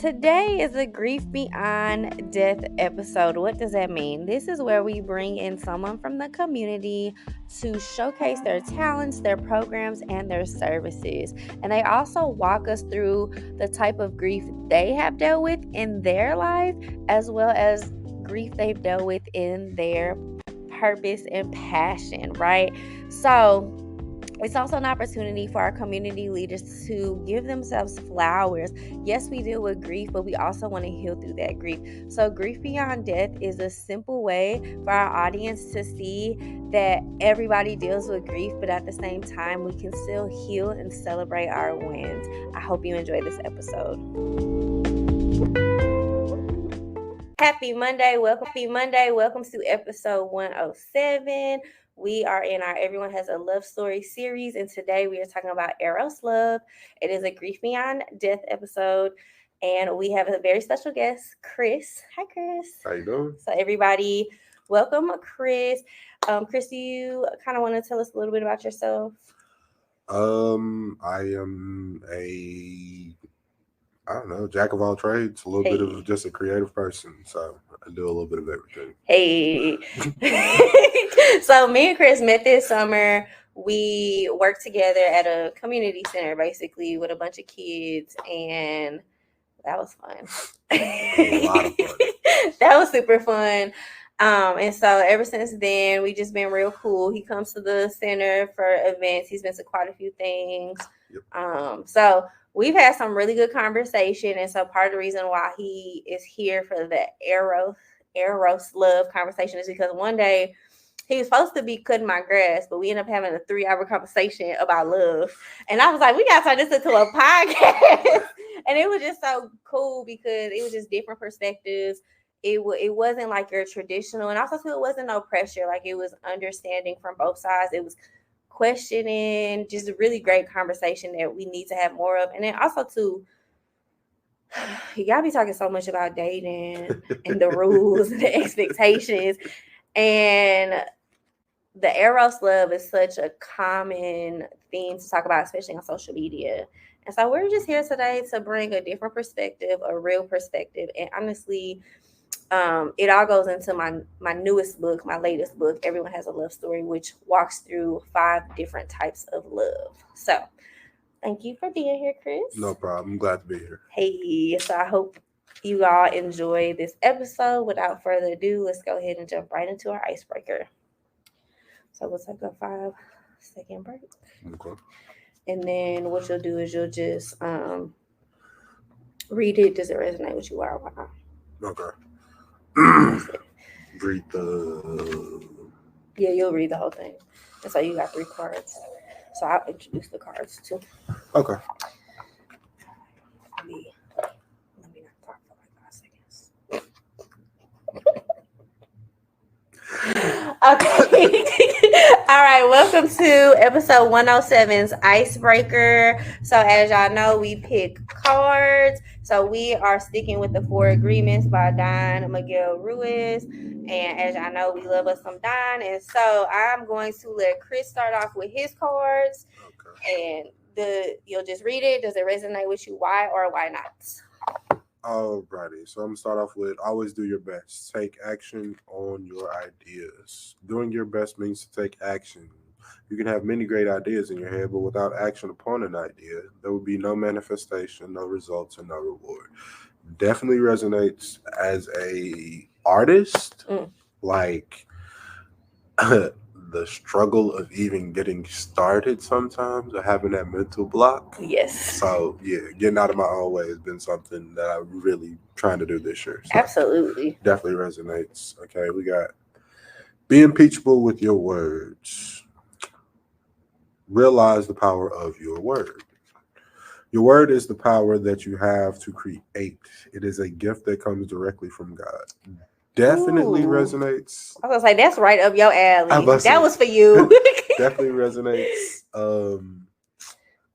Today is a Grief Beyond Death episode. What does that mean? This is where we bring in someone from the community to showcase their talents, their programs, and their services. And they also walk us through the type of grief they have dealt with in their life, as well as grief they've dealt with in their purpose and passion, right? So, it's also an opportunity for our community leaders to give themselves flowers. Yes, we deal with grief, but we also want to heal through that grief. So, Grief Beyond Death is a simple way for our audience to see that everybody deals with grief, but at the same time, we can still heal and celebrate our wins. I hope you enjoy this episode. Happy Monday. Welcome to episode 107. We are in our Everyone Has a Love Story series, and today we are talking about Eros love. It is a Grief Beyond Death episode, and we have a very special guest, Chris. Hi, Chris. How you doing? So everybody, welcome, Chris. Chris, do you kind of want to tell us a little bit about yourself? I am I don't know, jack of all trades, a little bit of just a creative person, so I do a little bit of everything. Hey. So me and Chris met this summer. We worked together at a community center, basically, with a bunch of kids, and that was fun. A lot of fun. That was super fun. And so ever since then, we just been real cool. He comes to the center for events. He's been to quite a few things. Yep. So we've had some really good conversation. And so part of the reason why he is here for the Eros love conversation is because one day he was supposed to be cutting my grass, but we ended up having a 3-hour conversation about love. And I was like, we got to turn this into a podcast. And it was just so cool because it was just different perspectives. It wasn't like your traditional, and also too, it wasn't no pressure. Like, it was understanding from both sides. It was questioning, just a really great conversation that we need to have more of. And then also too, you gotta be talking so much about dating and the rules and the expectations. And the Eros love is such a common theme to talk about, especially on social media. And so we're just here today to bring a different perspective, a real perspective. And honestly, it all goes into my newest book, my latest book, Everyone Has a Love Story, which walks through 5 different types of love. So thank you for being here, Chris. No problem. I'm glad to be here. Hey, so I hope you all enjoy this episode. Without further ado, let's go ahead and jump right into our icebreaker. So we'll take a 5-second break. Okay. And then what you'll do is you'll just read it. Does it resonate with you or why? Okay. Read the... Yeah, you'll read the whole thing. And so you got 3 cards. So I'll introduce the cards too. Okay. Let me not talk for like 5 seconds. Okay. All right, welcome to episode 107's Icebreaker. So as y'all know, we pick cards. So we are sticking with the 4 agreements by Miguel, Ruiz. And as y'all know, we love us some Don. And so I'm going to let Chris start off with his cards. Okay. And you'll just read it. Does it resonate with you? Why or why not? Alrighty, so I'm going to start off with always do your best. Take action on your ideas. Doing your best means to take action. You can have many great ideas in your head, but without action upon an idea, there will be no manifestation, no results, and no reward. Definitely resonates as a artist, like the struggle of even getting started sometimes, or having that mental block. Yes. So yeah, getting out of my own way has been something that I'm really trying to do this year. So absolutely. Definitely resonates. Okay, we got be impeachable with your words. Realize the power of your word. Your word is the power that you have to create. It is a gift that comes directly from God. Definitely resonates. I was like, that's right up your alley. That was for you. Definitely resonates.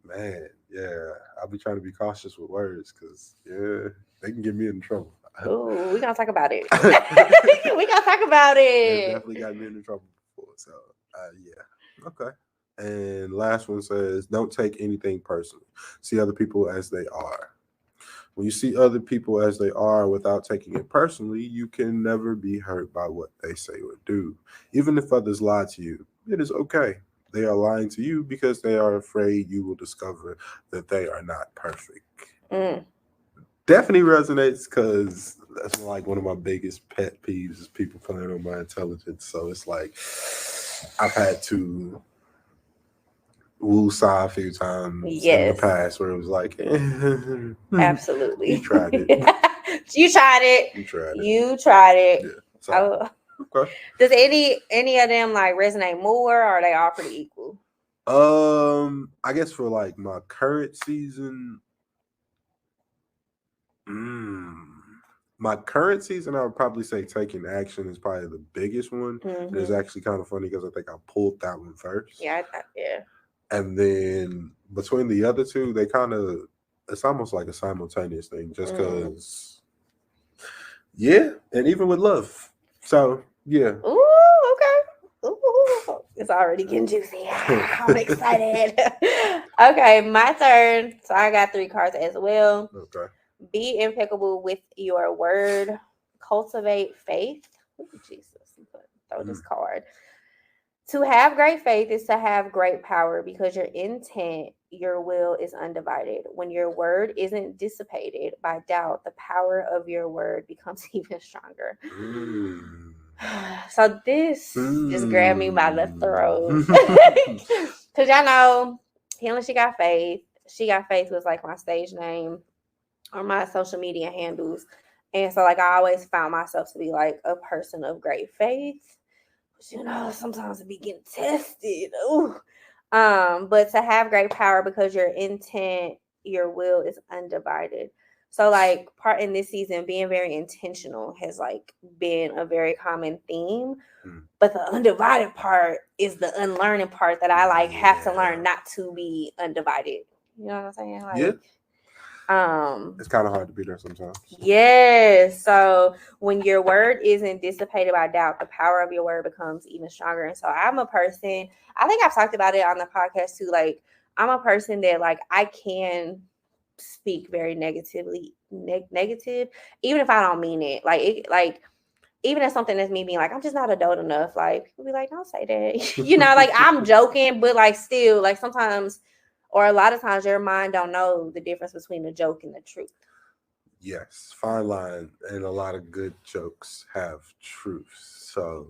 Man, yeah. I'll be trying to be cautious with words because, yeah, they can get me in trouble. Ooh, we're going to talk about it. We're going to talk about it. They definitely got me in trouble before. So, yeah. Okay. And last one says, don't take anything personally. See other people as they are. When you see other people as they are without taking it personally, you can never be hurt by what they say or do. Even if others lie to you, it is okay. They are lying to you because they are afraid you will discover that they are not perfect. Mm. Definitely resonates because that's like one of my biggest pet peeves is people playing on my intelligence. So it's like I've had to woo Sai a few times in the Yes, past where it was like, you absolutely. tried it. You tried it. You tried it. You tried it. Yeah. So, Oh, okay. does any of them like resonate more, or are they all pretty equal? I guess for like my current season, mm, my current season, I would probably say taking action is probably the biggest one. And it's Mm-hmm. actually kind of funny because I think I pulled that one first. Yeah, yeah. And then between the other two, they kind of, it's almost like a simultaneous thing just Mm. because, yeah, and even with love. So, yeah. Ooh, okay. Ooh, it's already getting juicy. I'm excited. Okay, my turn. So I got 3 cards as well. Okay. Be impeccable with your word. Cultivate faith. Ooh, Jesus. Throw this Mm. card. To have great faith is to have great power because your intent, your will is undivided. When your word isn't dissipated by doubt, the power of your word becomes even stronger. Mm. So this just grabbed me by the throat. Mm. Because y'all know, Healing She Got Faith. She Got Faith was like my stage name or my social media handles. And so like I always found myself to be like a person of great faith. But sometimes it be getting tested. Ooh. But to have great power because your intent, your will is undivided. So like part in this season, being very intentional has like been a very common theme. But the undivided part is the unlearning part that I like have to learn Yeah. not to be undivided. You know what I'm saying? Yeah. Like It's kind of hard to be there sometimes. yes. So when your word isn't dissipated by doubt, the power of your word becomes even stronger. And so I'm a person, I think I've talked about it on the podcast too. Like I'm a person that like I can speak very negative, even if I don't mean it. Like even if something that's me being like, I'm just not adult enough, like people be like, don't say that. Like I'm joking, but like still, like sometimes or a lot of times your mind don't know the difference between the joke and the truth. Yes, fine line, and a lot of good jokes have truth. So,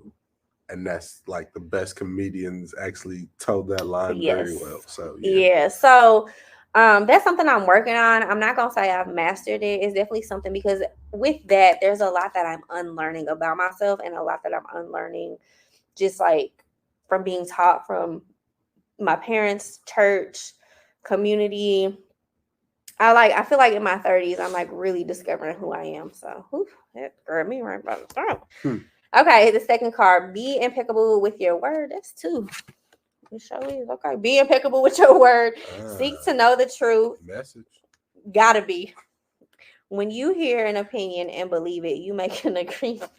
and that's like the best comedians actually told that line Yes. very well. So, yeah. Yeah. So that's something I'm working on. I'm not gonna say I've mastered it. It's definitely something because with that, there's a lot that I'm unlearning about myself and a lot that I'm unlearning just like from being taught from my parents, church, community. I feel like in my 30s, I'm like really discovering who I am. So that grabbed me right by the throat. Hmm. Okay, the second card, be impeccable with your word. That's 2. It sure is. Okay. Be impeccable with your word. Seek to know the truth. Message. Gotta be. When you hear an opinion and believe it, you make an agreement.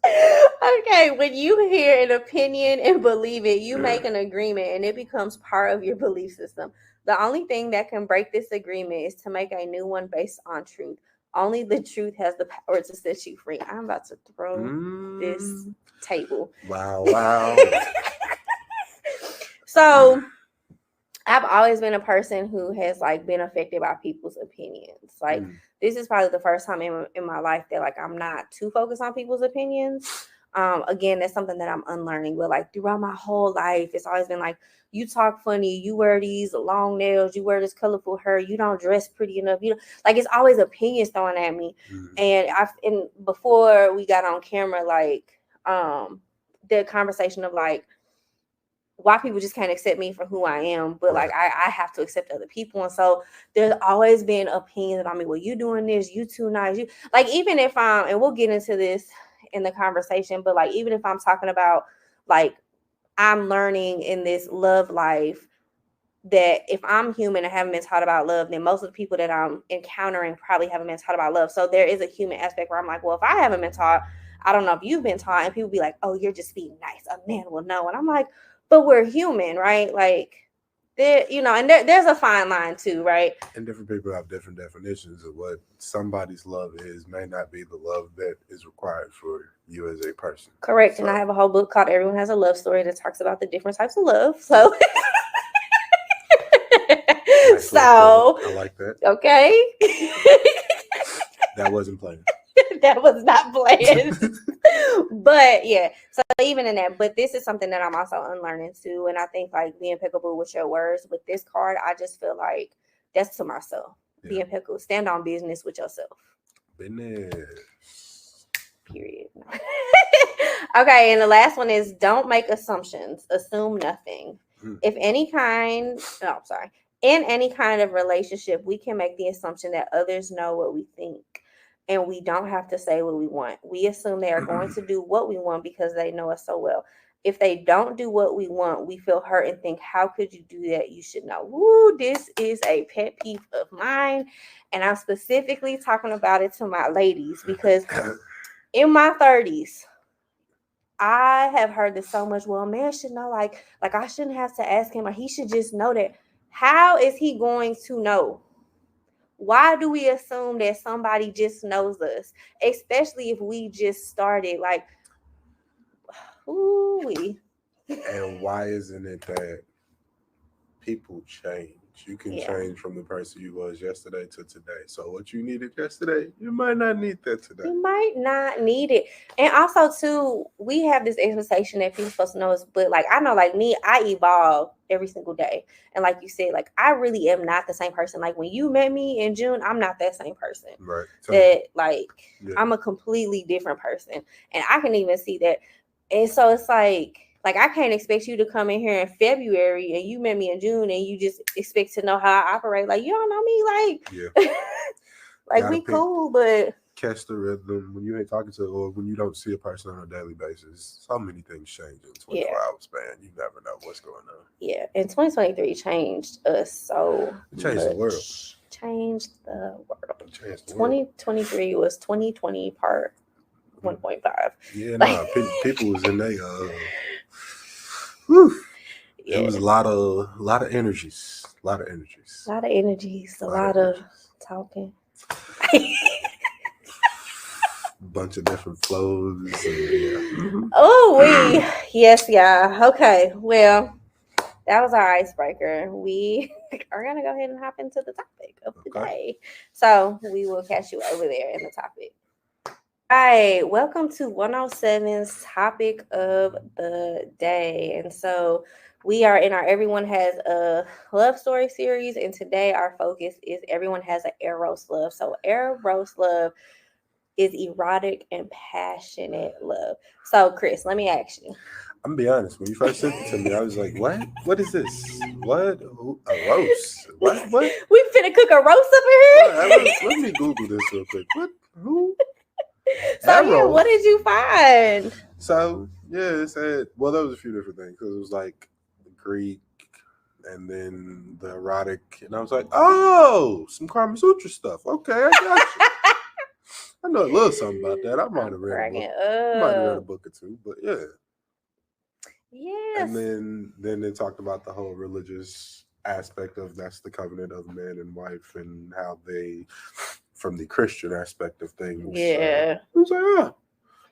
Okay, when you hear an opinion and believe it, you make an agreement and it becomes part of your belief system. The only thing that can break this agreement is to make a new one based on truth. Only the truth has the power to set you free. I'm about to throw this table. Wow, wow. So I've always been a person who has like been affected by people's opinions. Like this is probably the first time in my life that like I'm not too focused on people's opinions. Again, that's something that I'm unlearning. But like throughout my whole life, it's always been like you talk funny, you wear these long nails, you wear this colorful hair, you don't dress pretty enough. Like it's always opinions thrown at me. And before we got on camera, like the conversation of like why people just can't accept me for who I am, but like I have to accept other people. And so there's always been opinions about me. Well, you doing this, you too nice. You like even if I'm and we'll get into this in the conversation, but like even if I'm talking about like I'm learning in this love life that if I'm human and haven't been taught about love, then most of the people that I'm encountering probably haven't been taught about love. So there is a human aspect where I'm like, well, if I haven't been taught, I don't know if you've been taught, and people be like, oh, you're just being nice. A man will know. And I'm like, but we're human, right? Like there, and there's a fine line too, right? And different people have different definitions of what somebody's love is, may not be the love that is required for you as a person. Correct. So, And I have a whole book called Everyone Has a Love Story that talks about the different types of love. So, nice so I like that. Okay. That wasn't playing. That was not planned. But yeah, so even in that, but this is something that I'm also unlearning too. And I think like be impeccable with your words. With this card, I just feel like that's to myself. Yeah. Be impeccable. Stand on business with yourself. Business. Period. Okay, and the last one is don't make assumptions. Assume nothing. If any kind, in any kind of relationship, we can make the assumption that others know what we think. And we don't have to say what we want. We assume they are going to do what we want because they know us so well. If they don't do what we want, we feel hurt and think, how could you do that? You should know. Woo, this is a pet peeve of mine. And I'm specifically talking about it to my ladies because in my 30s, I have heard this so much. Well, a man should know, like I shouldn't have to ask him, or he should just know that. How is he going to know? Why do we assume that somebody just knows us, especially if we just started? Like, ooh-wee. And why isn't it that people change? You can change from the person you was yesterday to today. So what you needed yesterday, you might not need that today. You might not need it. And also, too, we have this expectation that people supposed to know us. But, like, I know, like me, I evolve every single day. And like you said, like, I really am not the same person. Like, when you met me in June, I'm not that same person. Right. I'm a completely different person. And I can even see that. And so it's like I can't expect you to come in here in February and you met me in June and you just expect to know how I operate. Like, you don't know me. Like, we cool, but catch the rhythm when you ain't talking to, or when you don't see a person on a daily basis. So many things change in 24 hours span. You never know what's going on. Yeah, and 2023 changed us so changed much. The world. Changed the world. Changed the 2023 was 2020 part 1.5. Yeah, people was in there. Yeah. It was a lot of energies. A lot of energies. A lot of talking. Bunch of different flows. Yes, yeah. Okay, well, that was our icebreaker. We are going to go ahead and hop into the topic of the day. So we will catch you over there in the topic. All right, welcome to 107's topic of the day. And so we are in our Everyone Has a Love Story series. And today our focus is Everyone Has an Eros Love. So Eros Love is erotic and passionate love. So Chris, let me ask you. I'm gonna be honest. When you first sent it to me, I was like, "What? What is this? What? A roast? What? We finna cook a roast up in here? Let me Google this real quick. What? Who? So yeah, what did you find? So yeah, it said. Well, there was a few different things because it was like the Greek and then the erotic, and I was like, "Oh, some Kama Sutra stuff. Okay, I got you." I know a little something about that. I might have read a book or two, but yeah. Yes. And then they talked about the whole religious aspect of that's the covenant of man and wife and how they, from the Christian aspect of things. Yeah. I was like,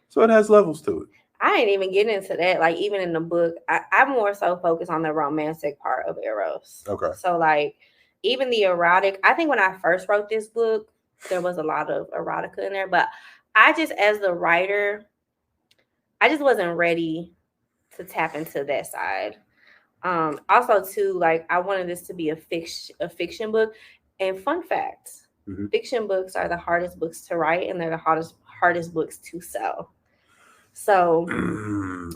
so it has levels to it. I ain't even getting into that. Like, even in the book, I'm more so focused on the romantic part of Eros. Okay. So, like, even the erotic, I think when I first wrote this book, there was a lot of erotica in there. But I just, as the writer, I just wasn't ready to tap into that side. Also, too, like, I wanted this to be a fiction book. And fun fact, fiction books are the hardest books to write, and they're the hardest books to sell. So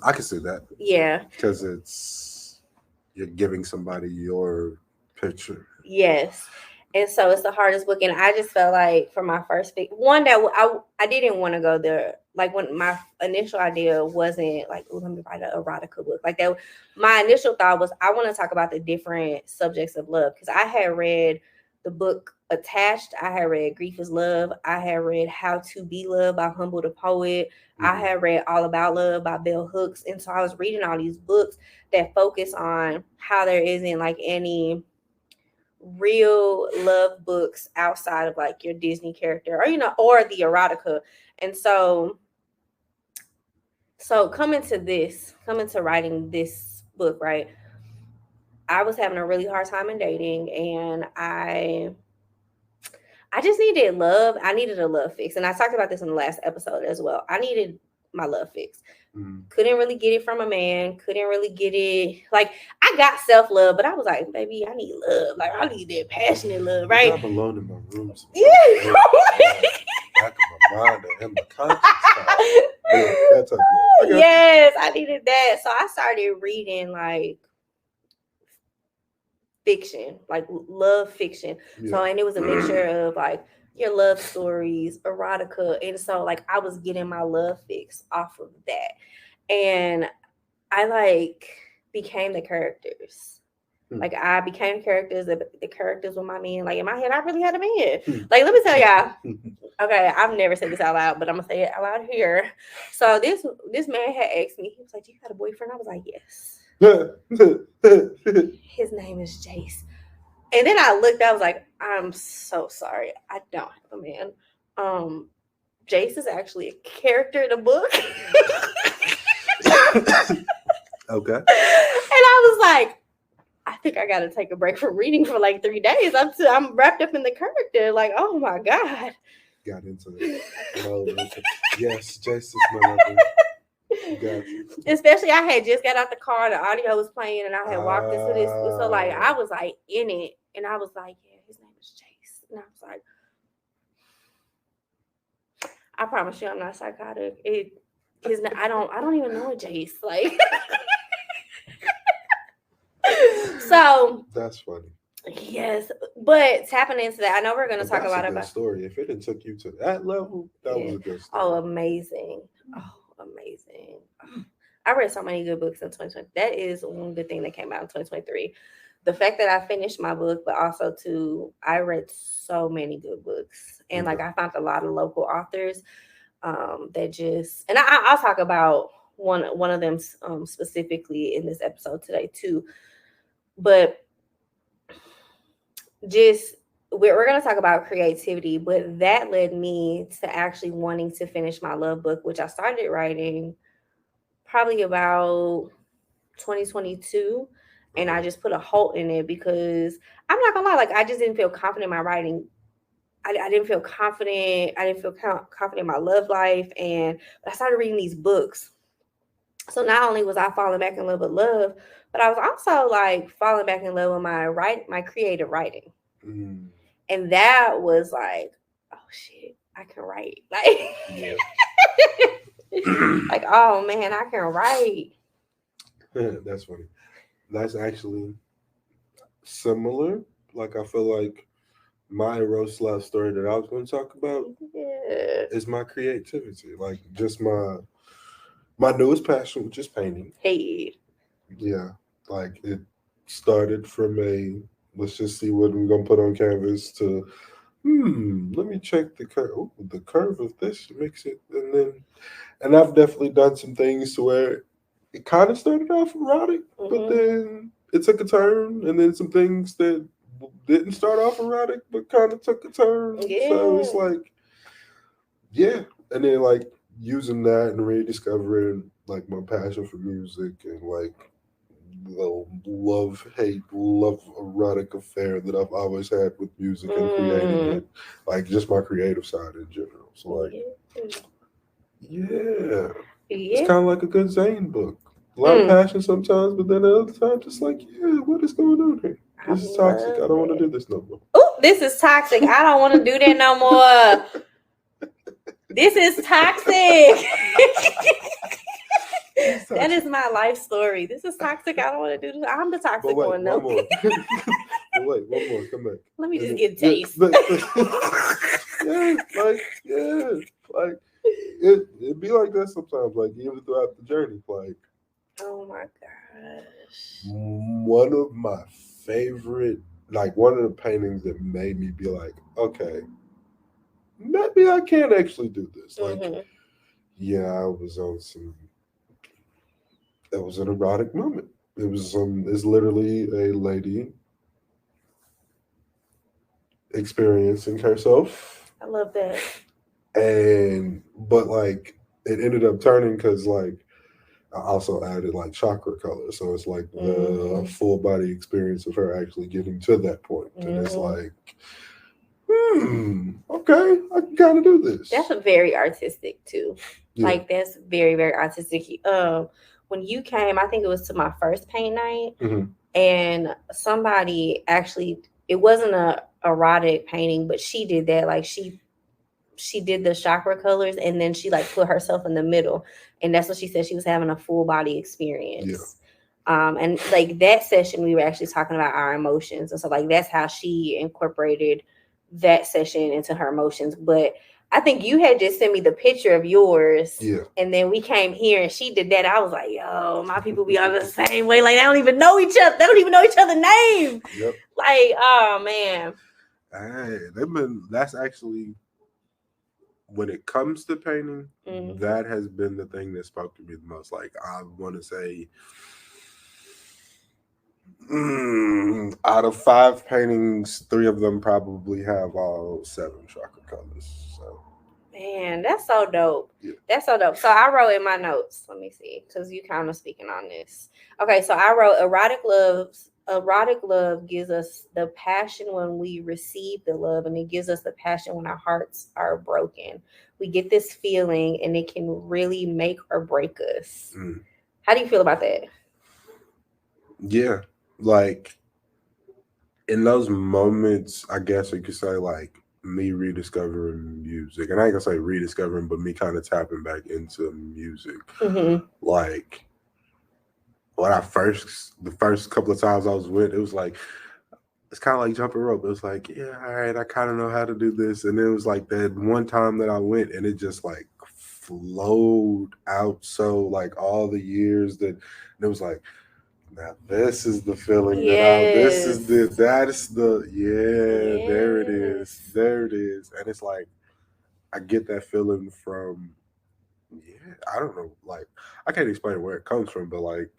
I can see that. Yeah. Because you're giving somebody your picture. Yes. And so it's the hardest book. And I just felt like for my first one that I didn't want to go there. Like, when my initial idea wasn't like, oh, let me write an erotica book. Like, that, my initial thought was I want to talk about the different subjects of love. Because I had read the book Attached. I had read Grief is Love. I had read How to Be Loved by Humble the Poet. I had read All About Love by Bell Hooks. And so I was reading all these books that focus on how there isn't like any real love books outside of like your Disney character or, or the erotica. And so coming to writing this book, right? I was having a really hard time in dating, and I just needed love. I needed a love fix. And I talked about this in the last episode as well. I needed my love fix. Couldn't really get it from a man. Couldn't really get it. Like, I got self-love, but I was like, baby, I need love. Like, I need that passionate love, right? I'm alone in my room. Yeah. Back of my mind and my conscience. That type of love. Yes, I needed that. So I started reading like fiction, like love fiction. Yeah. So, and it was a mixture of like your love stories, erotica. And so like I was getting my love fix off of that. And I like became the characters. Like I became characters, the characters with my men. Like in my head, I really had a man. Like, let me tell y'all. Okay, I've never said this out loud, but I'm gonna say it out loud here. So this man had asked me, he was like, "Do you got a boyfriend?" I was like, "Yes." His name is Jace. And then I looked, I was like, "I'm so sorry. I don't have a man." Jace is actually a character in the book. Okay. And I was like, I think I gotta take a break from reading for like 3 days. I'm wrapped up in the character. Like, oh my God. Got into it. Yes, Jace is my lover. Especially I had just got out the car, the audio was playing, and I had walked into this. So like I was like in it, and I was like, yeah, his name is Jace. And I was like, I promise you I'm not psychotic. I don't even know a Jace. Like so that's funny. Yes, but tapping into that, I know we're going to talk a lot about story. If it took you to that level, that was a good story. Oh, amazing! I read so many good books in 2020. That is one good thing that came out in 2023. The fact that I finished my book, but also too, I read so many good books, and like I found a lot of local authors that just, and I'll talk about one of them specifically in this episode today too, but. Just we're going to talk about creativity, but that led me to actually wanting to finish my love book, which I started writing probably about 2022, and I just put a halt in it because I'm not gonna lie, like I just didn't feel confident in my writing. I didn't feel confident. I didn't feel confident in my love life, and I started reading these books. So not only was I falling back in love with love, but I was also like falling back in love with my creative writing. And that was like, oh shit, I can write. Like, yeah. Like, oh man, I can write. That's funny. That's actually similar. Like I feel like my Eros love story that I was going to talk about is my creativity. Like just my newest passion, which is painting. Hey. Yeah. Like it started from let's just see what we're gonna put on canvas to let me check the curve. Oh, the curve of this makes it, and I've definitely done some things to where it kind of started off erotic, but then it took a turn, and then some things that didn't start off erotic but kind of took a turn. Yeah. So it's like, yeah, and then like using that and rediscovering like my passion for music and like the love erotic affair that I've always had with music and creating it, like just my creative side in general. So like, yeah. It's kind of like a good Zane book. A lot of passion sometimes, but then at other times it's like, yeah, what is going on here? This is toxic. I don't want to do this no more. Oh, this is toxic. I don't want to do that no more. This is toxic. That is my life story. This is toxic. I don't want to do this. I'm the toxic one. No. One more. Wait, one more. Come back. Let me just get a taste. Like it'd be like that sometimes. Like even throughout the journey, like. Oh my gosh. One of my favorite like one of the paintings that made me be like, okay, maybe I can actually do this. Like, Mm-hmm. yeah, I was on some. It was an erotic moment. It was It's literally a lady experiencing herself, I love that. and but like it ended up turning because like I also added like chakra color, so it's like the Mm-hmm. full body experience of her actually getting to that point, and it's Mm-hmm. like, okay, I can kind of do That's this. very artistic too. Yeah. Like that's very, very artistic. When you came, I think it was to my first paint night, Hmm. and somebody actually, it wasn't a erotic painting, but she did that. Like she did the chakra colors, and then she like put herself in the middle, and that's what she said, she was having a full body Yeah. experience. And like that session we were actually talking about our emotions, and so like that's how she incorporated that session into her emotions. But I think you had just sent me the picture of yours, Yeah. and then we came here and she did that. I was like, yo, my people be on the same way. Like they don't even know each other, they don't even know each other's name. Yep. Like, oh man. Hey, they've been. That's actually when it comes to painting, Mm-hmm. that has been the thing that spoke to me the most. Like I want to say, out of 5 paintings, 3 of them probably have all 7 chakra colors. So Man, that's so dope. yeah, That's so dope. So I wrote in my notes. Let me see, because you kind of speaking on this. Okay, so I wrote erotic loves. Erotic love gives us the passion when we receive the love, and it gives us the passion when our hearts are broken. We get this feeling, and it can really make or break us. mm, How do you feel about that? yeah. Like in those moments, I guess you could say like me rediscovering music, and I ain't gonna say rediscovering, but me kind of tapping back into music. Mm-hmm. Like when the first couple of times I was with, it was like it's kind of like jumping rope. It was like, yeah, all right, I kind of know how to do this. And it was like that one time that I went and it just like flowed out. So like all the years that it was like, now this is the feeling this is Yes. that's the, yeah, there it is. Yes. There it is. And it's like, I get that feeling from, yeah, I don't know. Like, I can't explain where it comes from, but like,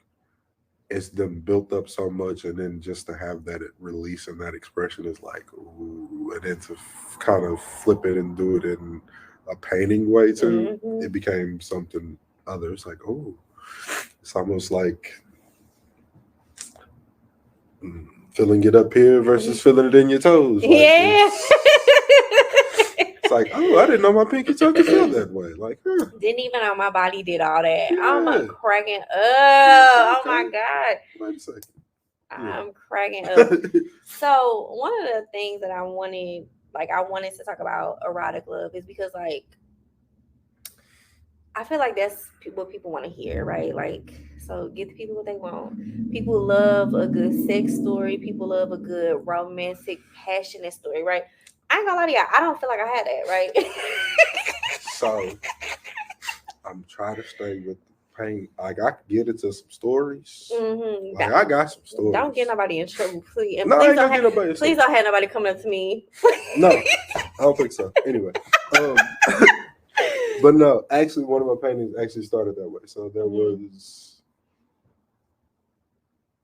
it's them built up so much, and then just to have that release and that expression is like, ooh, and then to kind of flip it and do it in a painting way too, Mm-hmm. it became something other. It's like, oh, it's almost like feeling it up here versus feeling it in your toes. Like Yeah. it's like, oh, I didn't know my pinky toe could feel that way. Like, huh, Didn't even know my body did all that. I'm yeah, cracking up. okay, Oh my okay. God. Wait a second, I'm cracking up. yeah. So one of the things that I wanted to talk about erotic love is because like I feel like that's what people want to hear, right? Like, so get the people what they want. People love a good sex story. People love a good romantic, passionate story, right? I ain't gonna lie to y'all. I don't feel like I had that, right? So I'm trying to stay with the paint. Like I could get into some stories. Mm-hmm. Like I got some Don't get stories. nobody in trouble, please. And No, I ain't gonna get nobody in please trouble. don't have nobody coming up to me. No, I don't think so. Anyway, um, but no, actually, one of my paintings actually started that way. So there Mhm. was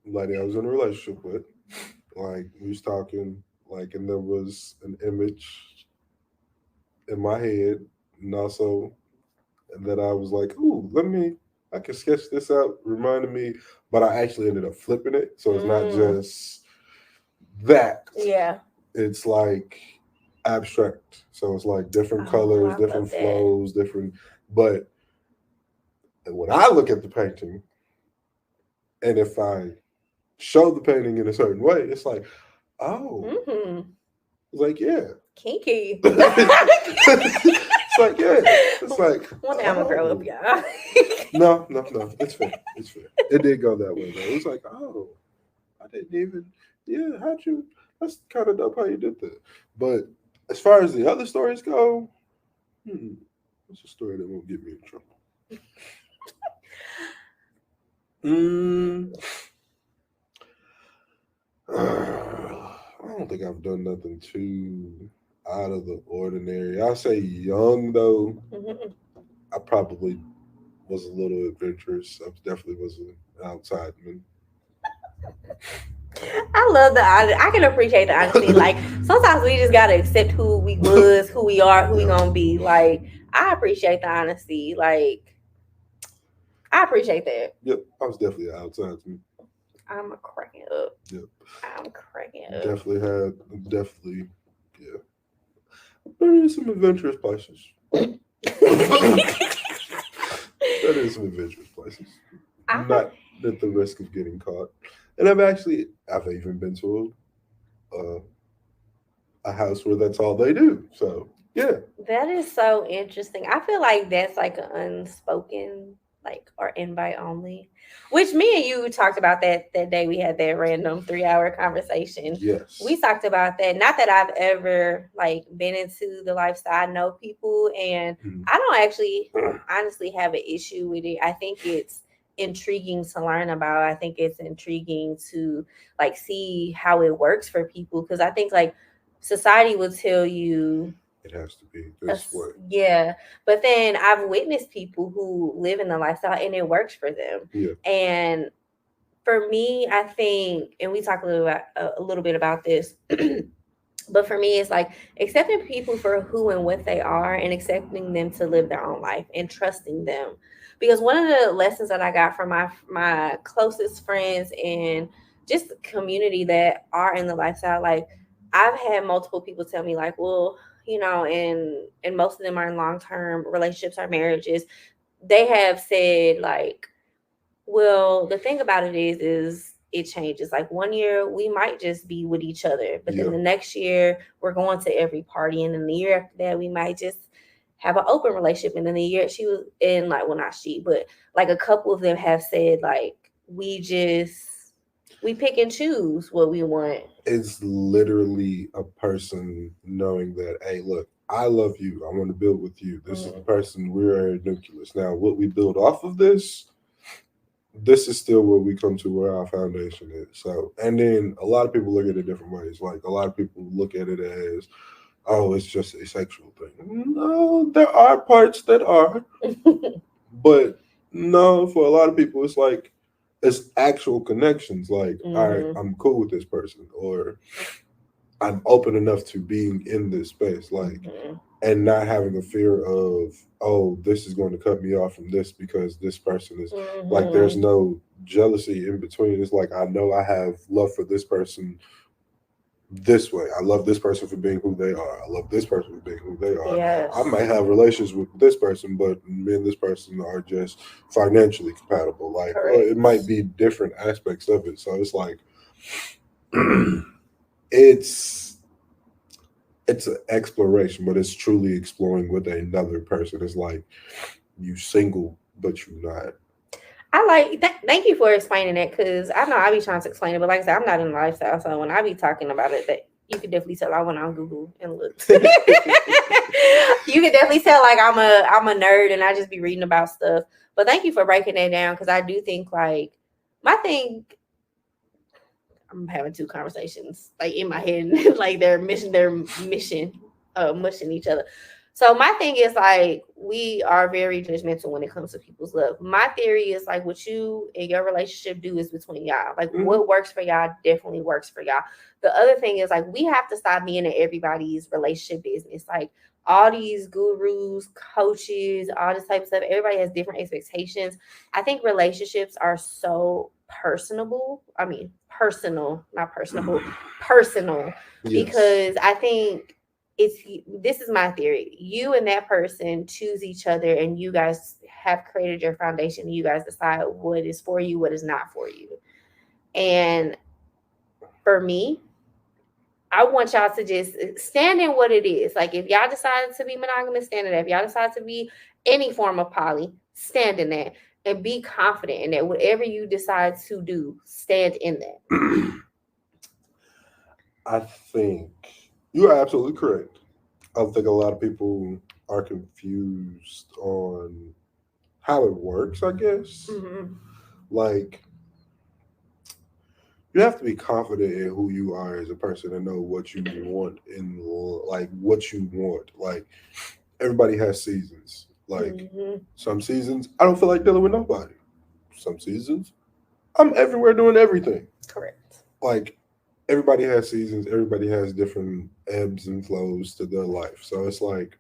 a lady I was in a relationship with. Like we was talking, like, and there was an image in my head, and also that I was like, ooh, I can sketch this out, reminded me, but I actually ended up flipping it. So it's not Mm. just that, Yeah. it's like abstract. So it's like different Oh, colors, I love different that. flows, different, but when I look at the painting, and if I show the painting in a certain way, it's like, oh, Mm-hmm. it's like, yeah. Kinky. It's like, yeah. It's like, One day I'm gonna grow up, oh. y'all. No, no, no. It's fair. It's fair. It did go that way though. It was like, oh, I didn't even. Yeah, how'd you? That's kind of dope how you did that. But as far as the other stories go, what's a story that won't get me in trouble? Mm, don't think I've done nothing too out of the ordinary. I say young though. Mhm. I probably was a little adventurous. I definitely was an outside man. I love the honesty. I can appreciate the honesty. Like sometimes we just gotta accept who we was, who we are, who we Yep. gonna be. Like I appreciate the honesty. Like I appreciate that. Yep. I was definitely an outside man. I'm cracking up. Yep. I'm cracking up. Definitely had definitely yeah. Been in some adventurous places. Been in some adventurous places. I Not at the risk of getting caught. And I've even been to a house where that's all they do. So yeah. That is so interesting. I feel like that's like an unspoken, like or invite only. Which me and you talked about that day we had that random 3 hour conversation. We Yes. talked about that. Not that I've ever like been into the lifestyle. I know people and Mm. I don't actually honestly have an issue with it. I think it's intriguing to learn about. I think it's intriguing to like see how it works for people because I think like society will tell you It has to be this way. yeah, but then I've witnessed people who live in the lifestyle and it works for them. Yeah. And for me, I think, and we talked a little bit about this, but for me, it's like accepting people for who and what they are, and accepting them to live their own life and trusting them. Because one of the lessons that I got from my closest friends and just the community that are in the lifestyle, like I've had multiple people tell me, like, well, and most of them are in long term relationships or marriages. They have said like, well, the thing about it is it changes. Like 1 year we might just be with each other, but then Yeah. the next year we're going to every party, and then the year after that we might just have an open relationship, and then the year she was in like well not she, but like a couple of them have said like we pick and choose what we want. It's literally a person knowing that, hey, look, I love you. I want to build with you. This is the Mm, person we're a nucleus. Now, what we build off of this is still where we come to where our foundation is. So, and then a lot of people look at it different ways. Like a lot of people look at it as, oh, it's just a sexual thing. No, there are parts that are, but no, for a lot of people, it's like it's actual connections. Like, all right, mhm, I'm cool with this person, or I'm open enough to being in this space, like, mhm, and not having a fear of, oh, this is going to cut me off from this because this person is like, there's mhm. no jealousy in between. It's like, I know I have love for this person this way. I love this person for being who they are. I love this person for being who they are. I Yes, might have relations with this person, but me and this person are just financially compatible. Like, or it might correct. be different aspects of it. So it's like, it's it's an exploration, but it's truly exploring with another person. It's like you single, but you not. I like thank you for explaining that because I know I be trying to explain it, but like I said, I'm not in the lifestyle, so when I be talking about it, that you can definitely tell I went on Google and looked. You can definitely tell like I'm a nerd and I just be reading about stuff. But thank you for breaking that down because I do think like my thing. I'm having two conversations like in my head, like their mission, mushing each other. So my thing is like we are very judgmental when it comes to people's love. My theory is like what you and your relationship do is between y'all. Like Mhm. what works for y'all definitely works for y'all. The other thing is like we have to stop being in everybody's relationship business. Like all these gurus, coaches, all this type of stuff. Everybody has different expectations. I think relationships are so personable. I mean, personal, not personable, personal. Yes. Because I think it's this is my theory. You and that person choose each other, and you guys have created your foundation. And you guys decide what is for you, what is not for you. And for me, I want y'all to just stand in what it is. Like if y'all decide to be monogamous, stand in that. If y'all decide to be any form of poly, stand in that. And be confident in that. Whatever you decide to do, stand in that. I think you are absolutely correct. I think a lot of people are confused on how it works, I guess. Mm-hmm. Like, you have to be confident in who you are as a person and know what you want and like what you want. Like everybody has seasons. Like Hmm. some seasons I don't feel like dealing with nobody. Some seasons I'm everywhere doing everything. Correct. Like everybody has seasons, everybody has different ebbs and flows to their life. So it's like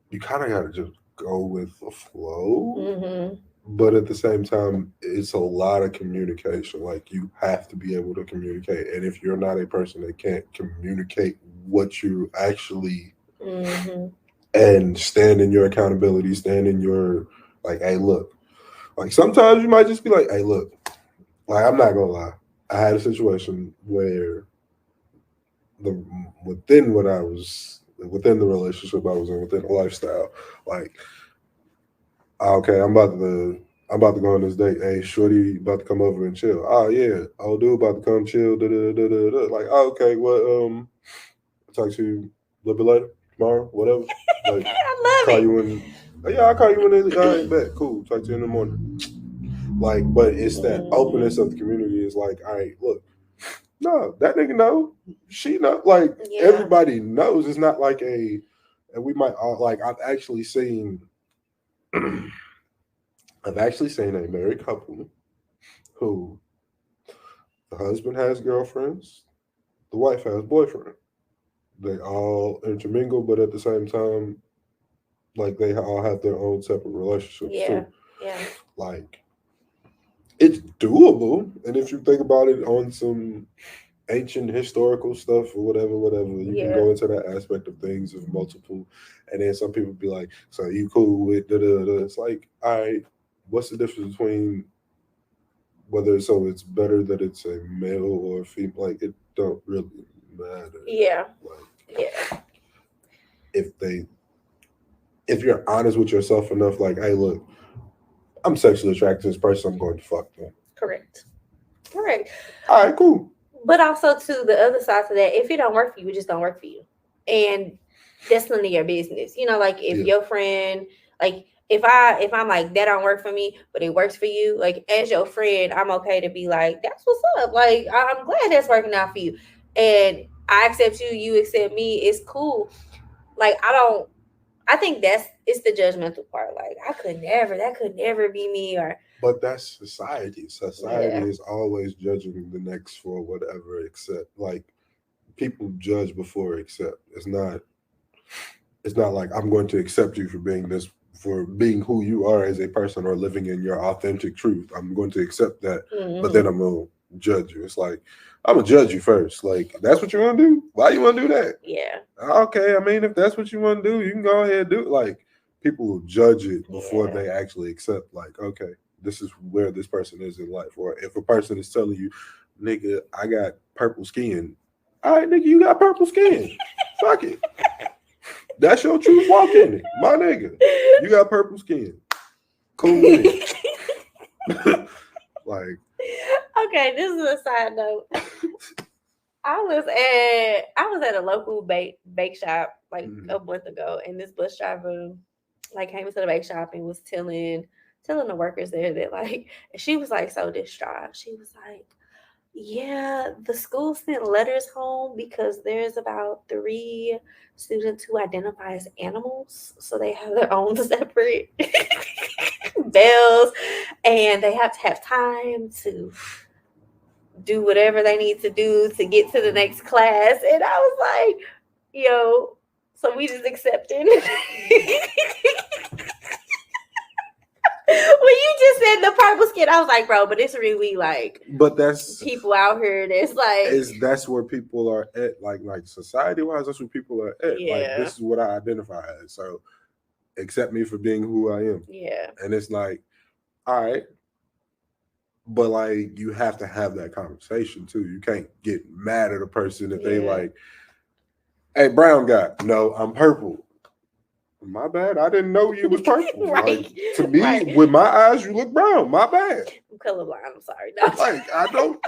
you kind of got to just go with the flow. Hmm. But at the same time, it's a lot of communication. Like you have to be able to communicate. And if you're not a person that can't communicate what you actually Hmm. and stand in your accountability, stand in your like, hey, look. Like sometimes you might just be like, hey, look. Like I'm not gonna lie. I had a situation where the within what I was within the relationship I was in, within the lifestyle, like okay, I'm about to go on this date. Hey, shorty about to come over and chill. Oh yeah, old dude about to come chill. Da, da, da, da, da. Like oh, okay, what I'll talk to you a little bit later, tomorrow, whatever. Like I call love you when yeah, I'll call you when all right, bet, cool. Talk to you in the morning. Like, but it's that it. openness of the community is like, all right, look, no, that nigga know. She know. Like Yeah. everybody knows. It's not like a, and we might like. I've actually seen a married couple who the husband has girlfriends, the wife has boyfriend. They all intermingle, but at the same time, like they all have their own separate relationships Yeah. too. Yeah. Like it's doable, and if you think about it on some ancient historical stuff or whatever, you can Yeah. go into that aspect of things of multiple, and then some people be like, "So you cool with da da da?" It's like, all right, what's the difference between whether it's better that it's a male or a female? Like it don't really matter. Yeah. Like Yeah. if they if you're honest with yourself enough, like, hey, look, I'm sexually attracted to this person, I'm going to fuck them. Correct. Correct. All right, cool. But also to the other side to that, if it don't work for you, it just don't work for you. And that's none of your business. Like if Yeah, your friend, like if I'm like that don't work for me, but it works for you, like as your friend, I'm okay to be like, that's what's up. Like I'm glad that's working out for you. And I accept you, you accept me, it's cool. Like I think that's it's the judgmental part. Like that could never be me or but that's society. Society yeah. is always judging the next for whatever except like people judge before accept. It's not like I'm going to accept you for being this for being who you are as a person or living in your authentic truth. I'm going to accept that, but then Hmm. I'm gonna judge you. It's like I'm gonna judge you first. Like that's what you want to do. Why you want to do that? Yeah. Okay, I mean if that's what you want to do, you can go ahead and do it. Like people will judge it before Yeah. they actually accept. Like okay, this is where this person is in life. Or if a person is telling you, nigga, I got purple skin. All right, nigga, you got purple skin. Fuck it. That's your truth. Walk in it, my nigga. You got purple skin. Cool with it. Like, Okay, this is a side note. I was at a local bake shop like mhm. a month ago, and this bus driver like came into the bake shop and was telling the workers there that like she was like so distraught. She was like, yeah, the school sent letters home because there's about 3 students who identify as animals, so they have their own separate bells, and they have to have time to do whatever they need to do to get to the next class. And I was like, yo, so we just accepting. When you just said the purple skin, I was like, bro, but it's really like But people out here that's like, that's where people are at. Like society wise, that's where people are at. Like yeah, this is what I identify as. So accept me for being who I am. yeah, And it's like, all right, but like you have to have that conversation too. You can't get mad at a person if they yeah, like, hey, brown guy, no, I'm purple. My bad. I didn't know you was purple. Like right, to me, right. with my eyes, you look brown. My bad. I'm colorblind. I'm sorry. No. Like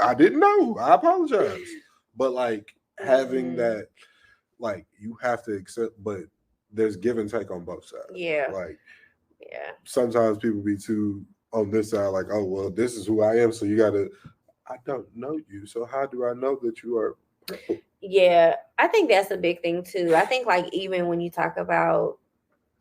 I didn't know. I apologize. But like having Mm-mm. that, like you have to accept. But there's give and take on both sides. Yeah, Like yeah, sometimes people be too on this side, like, oh well, this is who I am, so you gotta. I don't know you, so how do I know that you are purple? Yeah, I think that's a big thing too. I think like even when you talk about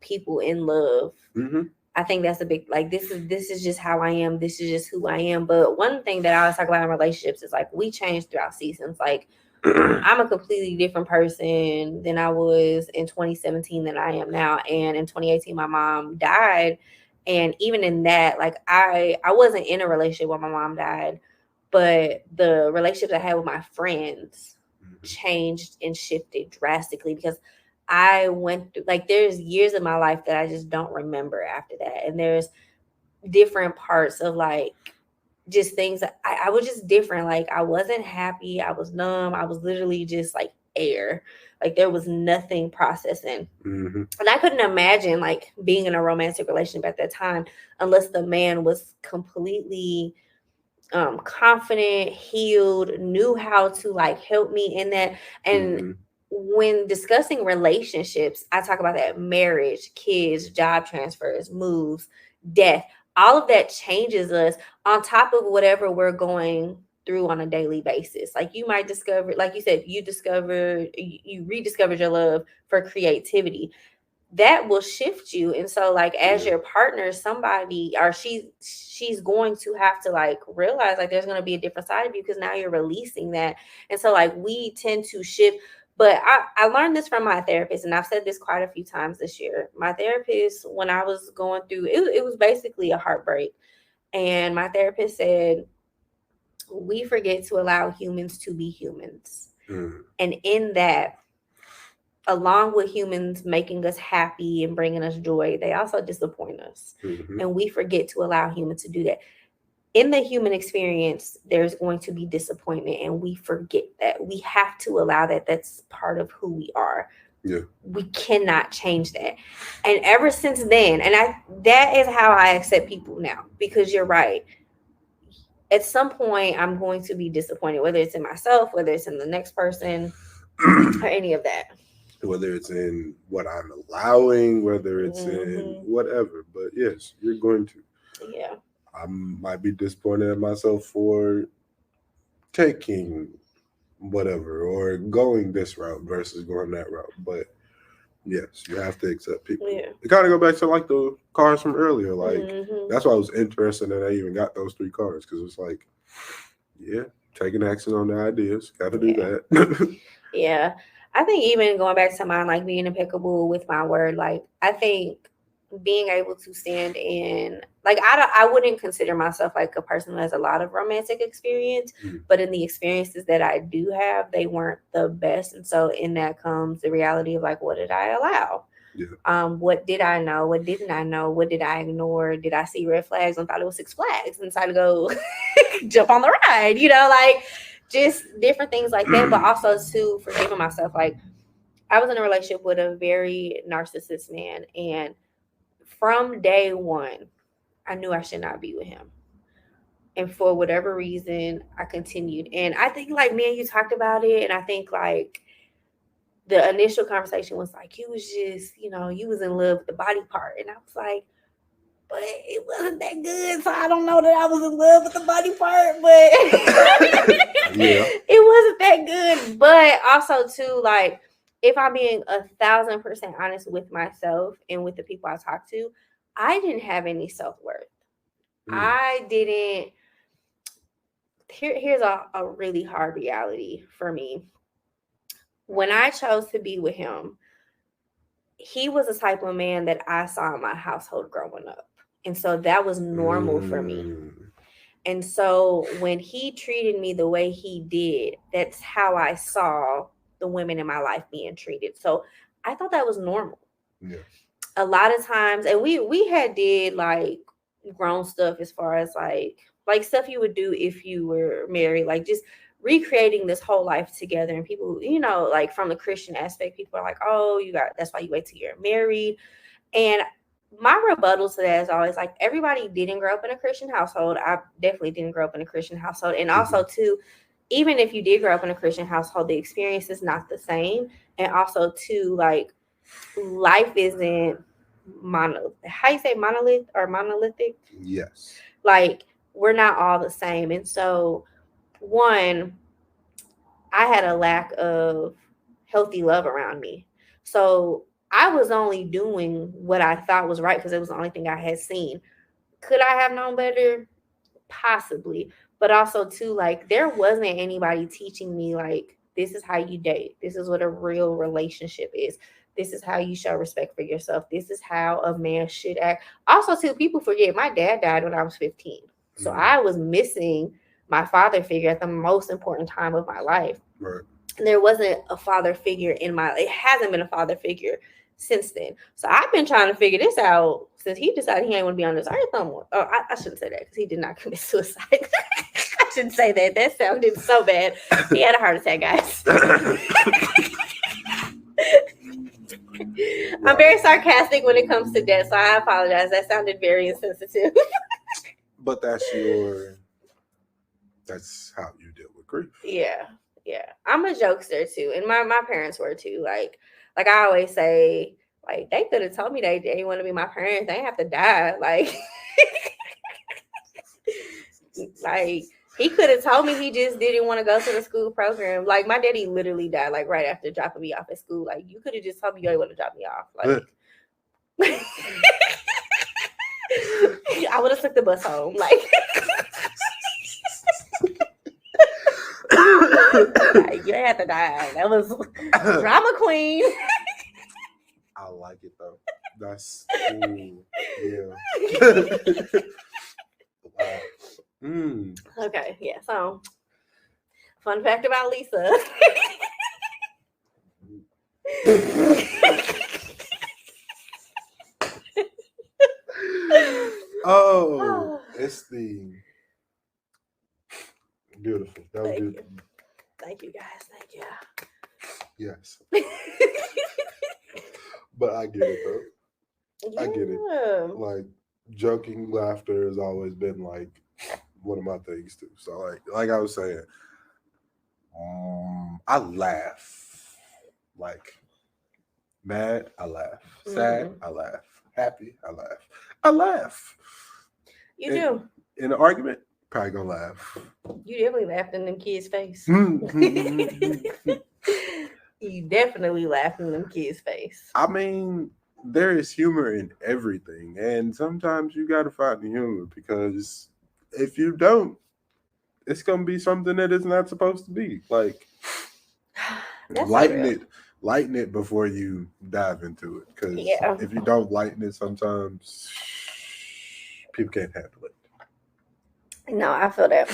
people in love, Mm-hmm. I think that's a big like this is just how I am. This is just who I am. But one thing that I always talk about in relationships is like we change throughout seasons. Like I'm a completely different person than I was in 2017 than I am now. And in 2018, my mom died. And even in that, like I wasn't in a relationship when my mom died, but the relationships I had with my friends Mm-hmm. changed and shifted drastically because I went through like there's years of my life that I just don't remember after that. And there's different parts of like just things that I was just different. Like I wasn't happy. I was numb. I was literally just like air. Like there was nothing processing. Mm-hmm. And I couldn't imagine like being in a romantic relationship at that time unless the man was completely confident, healed, knew how to like help me in that. And Mm-hmm. when discussing relationships, I talk about that marriage, kids, job transfers, moves, death, all of that changes us on top of whatever we're going through on a daily basis. Like you might discover, like you said, you rediscovered your love for creativity that will shift you. And so like as Yeah. your partner, somebody or she's going to have to like realize like there's going to be a different side of you because now you're releasing that. And so like we tend to shift. But I learned this from my therapist, and I've said this quite a few times this year. My therapist, when I was going through it was basically a heartbreak, and my therapist said we forget to allow humans to be humans, Mm-hmm. and in that, along with humans making us happy and bringing us joy, they also disappoint us. Mm-hmm. And we forget to allow humans to do that. In the human experience, there's going to be disappointment, and we forget that. We have to allow that. That's part of who we are. Yeah. We cannot change that. And ever since then, and that is how I accept people now, because you're right. At some point, I'm going to be disappointed, whether it's in myself, whether it's in the next person, or any of that. Whether it's in what I'm allowing, whether it's in Hmm. whatever. But yes, you're going to. Yeah. I might be disappointed at myself for taking whatever or going this route versus going that route. But yes, you have to accept people. Yeah. It kind of go back to like the cars from earlier. Like Hmm. that's why I was interested that I even got those three cars because it's like, yeah, taking action on the ideas. Got to do Yeah. that. Yeah. I think even going back to mine, like being impeccable with my word, like I think being able to stand in, like I wouldn't consider myself like a person who has a lot of romantic experience, Mm, but in the experiences that I do have, they weren't the best. And so in that comes the reality of like, what did I allow? yeah. What did I know? What didn't I know? What did I ignore? Did I see red flags and thought it was Six Flags and decided to go jump on the ride? Like just different things like that. But also to forgiving myself. Like I was in a relationship with a very narcissist man, and from day one, I knew I should not be with him. And for whatever reason, I continued. And I think like me and you talked about it, and I think like the initial conversation was like you was just, you was in love with the body part. And I was like, but it wasn't that good. So I don't know that I was in love with the body part, but Yeah. it wasn't that good. But also too, like, if I'm being 1,000% honest with myself and with the people I talk to, I didn't have any self-worth. Mm, I didn't. Here's a really hard reality for me. When I chose to be with him, he was the type of man that I saw in my household growing up. And so that was normal for me. mm, And so when he treated me the way he did, that's how I saw the women in my life being treated. So I thought that was normal. yeah. A lot of times, and we had did like grown stuff as far as like stuff you would do if you were married, like just recreating this whole life together. And people, like from the Christian aspect, people are like, oh, that's why you wait till you're married. And my rebuttal to that is always like everybody didn't grow up in a Christian household. I definitely didn't grow up in a Christian household. And Hmm. also too, even if you did grow up in a Christian household, the experience is not the same. And also too, like life isn't how you say monolithic or monolithic? Yes. Like we're not all the same. And so one, I had a lack of healthy love around me. So I was only doing what I thought was right because it was the only thing I had seen. Could I have known better? Possibly. But also too, like, there wasn't anybody teaching me like this is how you date. This is what a real relationship is. This is how you show respect for yourself. This is how a man should act. Also, too, people forget my dad died when I was 15. So Mm, I was missing my father figure at the most important time of my life. right. There wasn't a father figure in my, it hasn't been a father figure since then. So I've been trying to figure this out since he decided he ain't want to be on this earth no more. Oh, I shouldn't say that because he did not commit suicide. I shouldn't say that. That sounded so bad. He had a heart attack, guys. I'm very sarcastic when it comes to death, so I apologize. That sounded very insensitive. But that's how you deal with grief. Yeah. I'm a jokester too, and my parents were too. Like I always say, like they could have told me they want to be my parents. They have to die. Like he could have told me he just didn't want to go to the school program. Like my daddy literally died like right after dropping me off at school. Like you could have just told me you didn't want to drop me off. Like I would have took the bus home. Like you ain't have to die. That was drama queen. I like it though. That's ooh, yeah. Wow. Okay, yeah. So, fun fact about Lisa. Oh, it's the beautiful. That was beautiful. Thank you, guys. Thank you. Yes. But I get it though. Yeah. I get it. Like joking laughter has always been like one of my things too. So like I was saying, I laugh. Like mad, I laugh. Sad, I laugh. Happy, I laugh. I laugh. You do. In an argument, probably gonna laugh. You definitely laughed in them kids' face. You definitely laughed in them kids' face. I mean, there is humor in everything, and sometimes you gotta find the humor because if you don't, it's gonna be something that it's not supposed to be. Like lighten it before you dive into it. Because if you don't lighten it, sometimes people can't handle it. No, I feel that.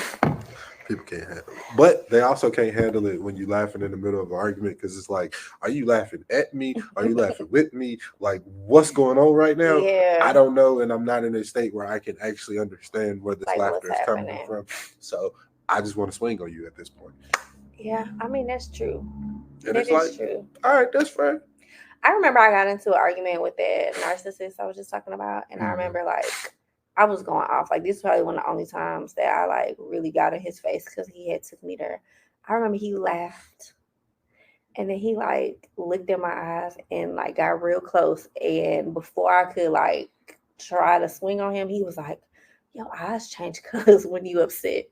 People can't handle it. But they also can't handle it when you're laughing in the middle of an argument because it's like, are you laughing at me? Are you laughing with me? Like, what's going on right now? Yeah. I don't know. And I'm not in a state where I can actually understand where this laughter is coming from. So I just want to swing on you at this point. Yeah, I mean, that's true. And it's like, true. All right, that's fair. I remember I got into an argument with that narcissist I was just talking about. And I remember, like, I was going off. Like, this is probably one of the only times that I, like, really got in his face because he had took me there. I remember he laughed. And then he, like, looked in my eyes and, like, got real close. And before I could, like, try to swing on him, he was like, your eyes change colors when you upset.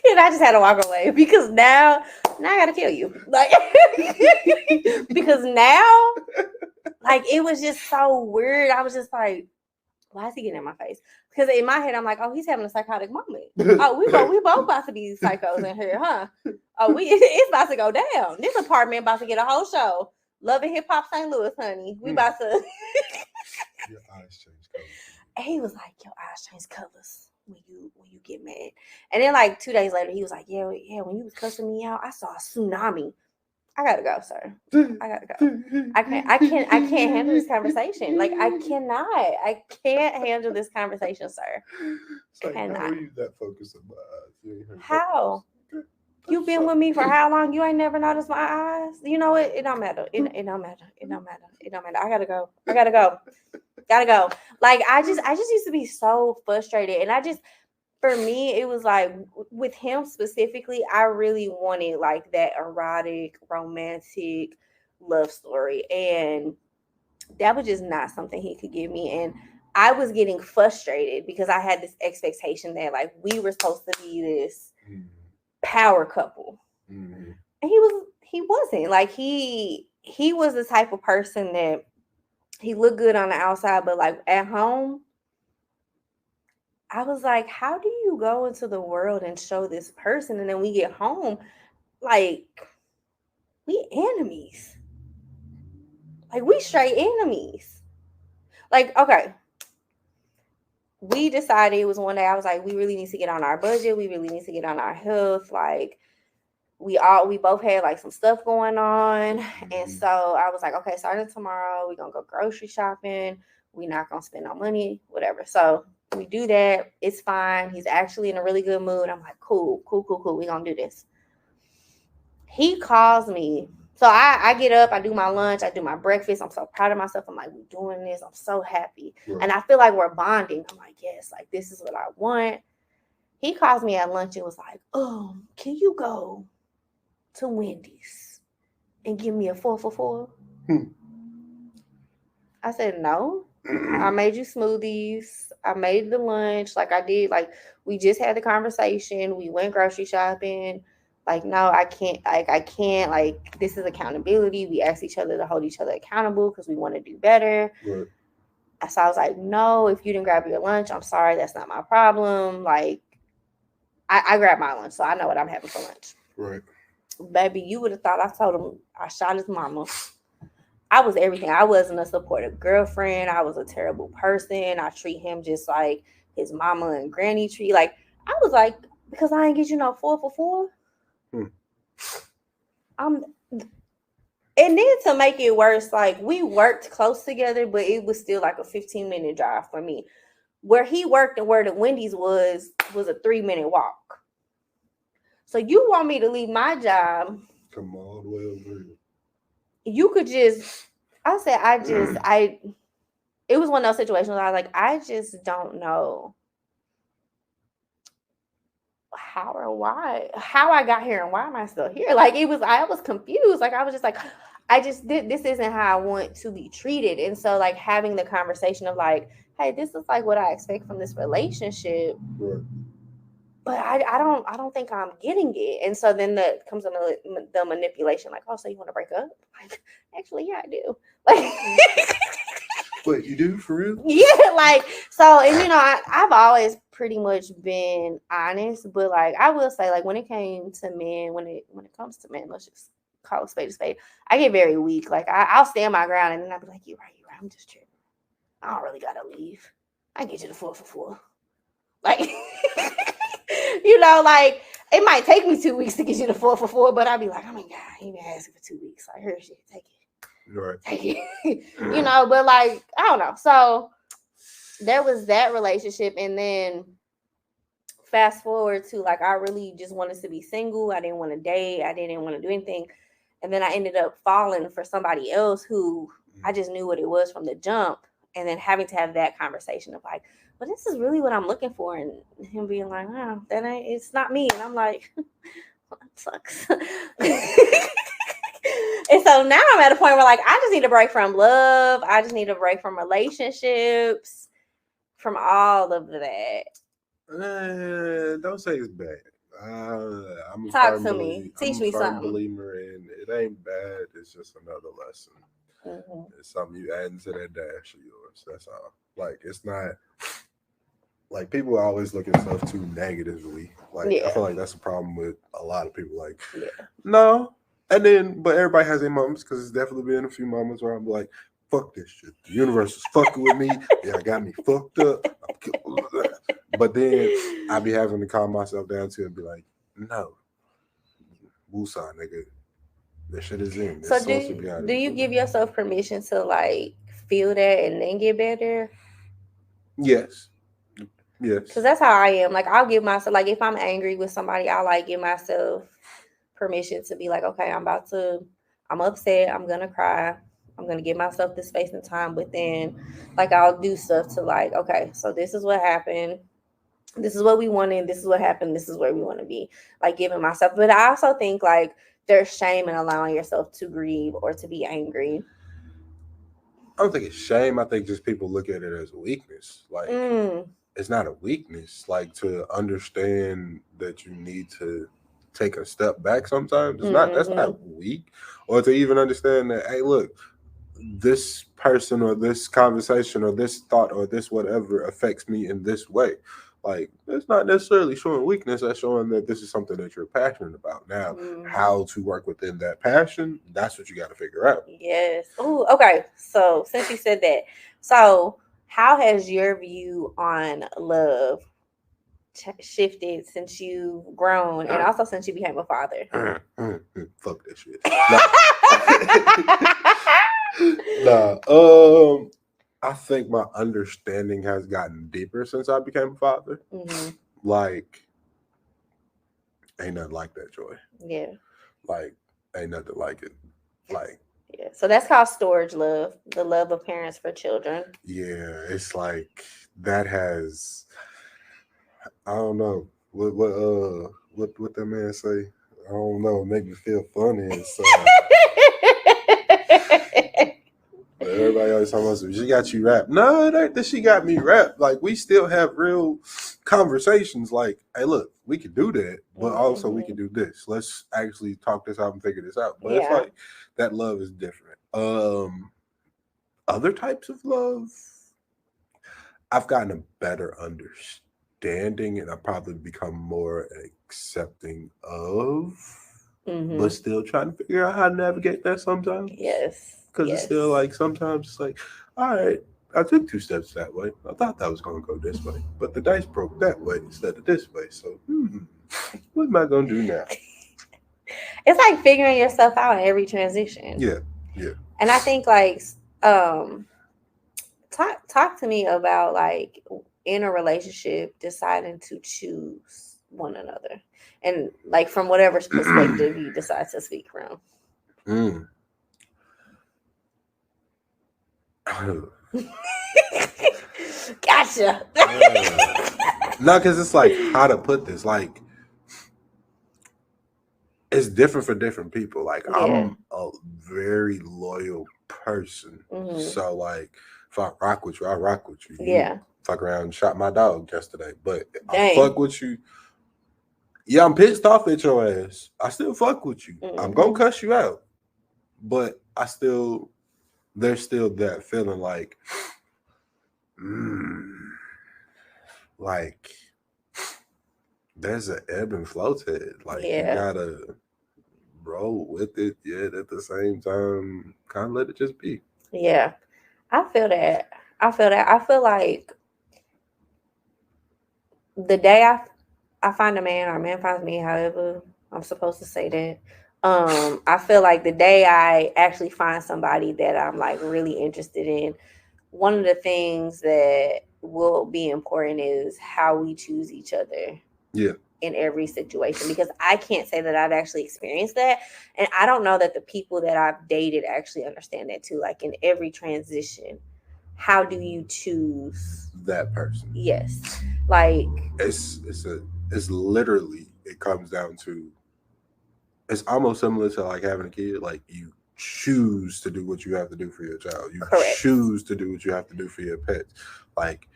And I just had to walk away because now I gotta kill you. Like, because now, like, it was just so weird. I was just like, why is he getting in my face? Because in my head, I'm like, oh, he's having a psychotic moment. Oh, we both about to be psychos in here, huh? Oh, it's about to go down. This apartment about to get a whole show. Love and Hip Hop St. Louis, honey. We about to. Your eyes change colors. And he was like, your eyes change colors when you get mad. And then like 2 days later, he was like, yeah, when you was cussing me out, I saw a tsunami. I gotta go, sir. I gotta go. I can't handle this conversation. Like I can't handle this conversation, sir. Like, how are you that focused on my eyes? How? You've been with me for how long? You ain't never noticed my eyes? You know what? It don't matter. It don't matter. It don't matter. It don't matter. I gotta go. Gotta go. Like I just used to be so frustrated. And for me, it was like with him specifically, I really wanted like that erotic, romantic love story. And that was just not something he could give me. And I was getting frustrated because I had this expectation that like we were supposed to be this power couple. And he wasn't. Like he was the type of person that he looked good on the outside, but like at home, I was like, how do you go into the world and show this person, and then we get home, like we enemies. Like we straight enemies. Like, okay. We decided, it was one day I was like, we really need to get on our budget. We really need to get on our health. Like we both had like some stuff going on. And so I was like, okay, starting tomorrow, we're gonna go grocery shopping. We're not gonna spend no money, whatever. So we do that. It's fine. He's actually in a really good mood. I'm like, cool. We're gonna do this. He calls me. So I get up, I do my lunch, I do my breakfast. I'm so proud of myself. I'm like, we're doing this. I'm so happy. Right. And I feel like we're bonding. I'm like, yes, like this is what I want. He calls me at lunch and was like, can you go to Wendy's and give me a 4 for $4? I said, no. I made you smoothies. I made the lunch. Like I did. Like we just had the conversation. We went grocery shopping. Like, no, I can't. Like, this is accountability. We ask each other to hold each other accountable because we want to do better. Right. So I was like, no, if you didn't grab your lunch, I'm sorry. That's not my problem. Like, I grabbed my lunch, so I know what I'm having for lunch. Right. Baby, you would have thought I told him I shot his mama. I was everything. I wasn't a supportive girlfriend. I was a terrible person. I treat him just like his mama and granny treat. Like, I was like, because I ain't get you no 4 for $4. And then to make it worse, like we worked close together, but it was still like a 15-minute drive for me. Where he worked and where the Wendy's was a 3-minute walk. So you want me to leave my job? Come all the way over here. You could just, it was one of those situations where I was like, I just don't know how or why, how I got here and why am I still here? Like I was confused. Like I was just like, this isn't how I want to be treated. And so like having the conversation of like, hey, this is like what I expect from this relationship. Right. But I don't think I'm getting it. And so then comes the manipulation, like, oh, so you want to break up? Like, actually, yeah, I do. Like Wait, you do for real? Yeah, like so, and you know, I've always pretty much been honest, but like I will say, like when it came to men, when it comes to men, let's just call a spade a spade. I get very weak. Like I'll stand my ground, and then I'll be like, you're right. I'm just tripping. I don't really gotta leave. I get you the 4 for $4. Like, you know, like it might take me 2 weeks to get you the 4 for $4, but I'll be like, oh my God, he been asking for 2 weeks. I heard shit. Take it. Right. You know, but like I don't know. So there was that relationship, and then fast forward to like I really just wanted to be single. I didn't want to date. I didn't want to do anything, and then I ended up falling for somebody else who I just knew what it was from the jump, and then having to have that conversation of like, well, this is really what I'm looking for, and him being like, oh, it's not me, and I'm like, well, that sucks. And so now I'm at a point where like I just need a break from love. I just need a break from relationships, from all of that. Don't say it's bad. I'm a Talk to me. Teach me something. Believer in it ain't bad. It's just another lesson. Mm-hmm. It's something you add into that dash of yours. That's all. Like it's not like people always look at stuff too negatively. Like I feel like that's a problem with a lot of people. Like no. And then, but everybody has their moments because it's definitely been a few moments where I'm like, fuck this shit. The universe is fucking with me. Yeah, I got me fucked up. But then I be having to calm myself down too and be like, no. Woosah, nigga. That shit is in. So do you give yourself permission to like feel that and then get better? Yes. Yes. Because that's how I am. Like I'll give myself, like if I'm angry with somebody, I'll like give myself permission to be like, okay, I'm upset, I'm gonna cry, I'm gonna give myself the space and time, but then like I'll do stuff to like, okay, so this is what happened, this is what we wanted, this is what happened, this is where we want to be, like giving myself. But I also think like there's shame in allowing yourself to grieve or to be angry. I don't think it's shame. I think just people look at it as a weakness. Like it's not a weakness. Like to understand that you need to take a step back sometimes. It's not. That's not weak. Or to even understand that, hey, look, this person or this conversation or this thought or this whatever affects me in this way. Like it's not necessarily showing weakness, that's showing that this is something that you're passionate about. Now, how to work within that passion, that's what you got to figure out. Yes. Oh, okay. So since you said that, so how has your view on love shifted since you've grown and also since you became a father? Fuck that shit. Nah. I think my understanding has gotten deeper since I became a father. Like, ain't nothing like that, Joy. Yeah. Like, ain't nothing like it. Like, yeah. So that's called storage love, the love of parents for children. Yeah, it's like that has. I don't know what that man say. I don't know. Make me feel funny inside. Everybody always talking about she got you wrapped. No, it ain't that she got me wrapped. Like we still have real conversations. Like, hey, look, we can do that, but also we can do this. Let's actually talk this out and figure this out. But it's like that love is different. Other types of love, I've gotten a better understanding, and I've probably become more accepting of. But still trying to figure out how to navigate that sometimes. Yes. Because it's still like sometimes it's like, all right, I took 2 steps that way. I thought that was going to go this way, but the dice broke that way instead of this way. So, what am I going to do now? It's like figuring yourself out in every transition. Yeah. And I think like, talk to me about like in a relationship deciding to choose one another, and like from whatever perspective you decide to speak from. Gotcha. No, because it's like how to put this. Like it's different for different people. Like I'm a very loyal person, so like if I rock with you, I rock with you. Yeah. Fuck around and shot my dog yesterday, but I fuck with you. Yeah, I'm pissed off at your ass. I still fuck with you. I'm gonna cuss you out, but there's still that feeling like, like there's an ebb and flow to it. Like you gotta roll with it, yet at the same time, kind of let it just be. Yeah, I feel that. I feel like the day I find a man or a man finds me, however I'm supposed to say that. I feel like the day I actually find somebody that I'm like really interested in, one of the things that will be important is how we choose each other. Yeah. In every situation, because I can't say that I've actually experienced that, and I don't know that the people that I've dated actually understand that too. Like in every transition, how do you choose that person? Yes, like it's literally, it comes down to, it's almost similar to like having a kid. Like you choose to do what you have to do for your child. You choose to do what you have to do for your pets. Like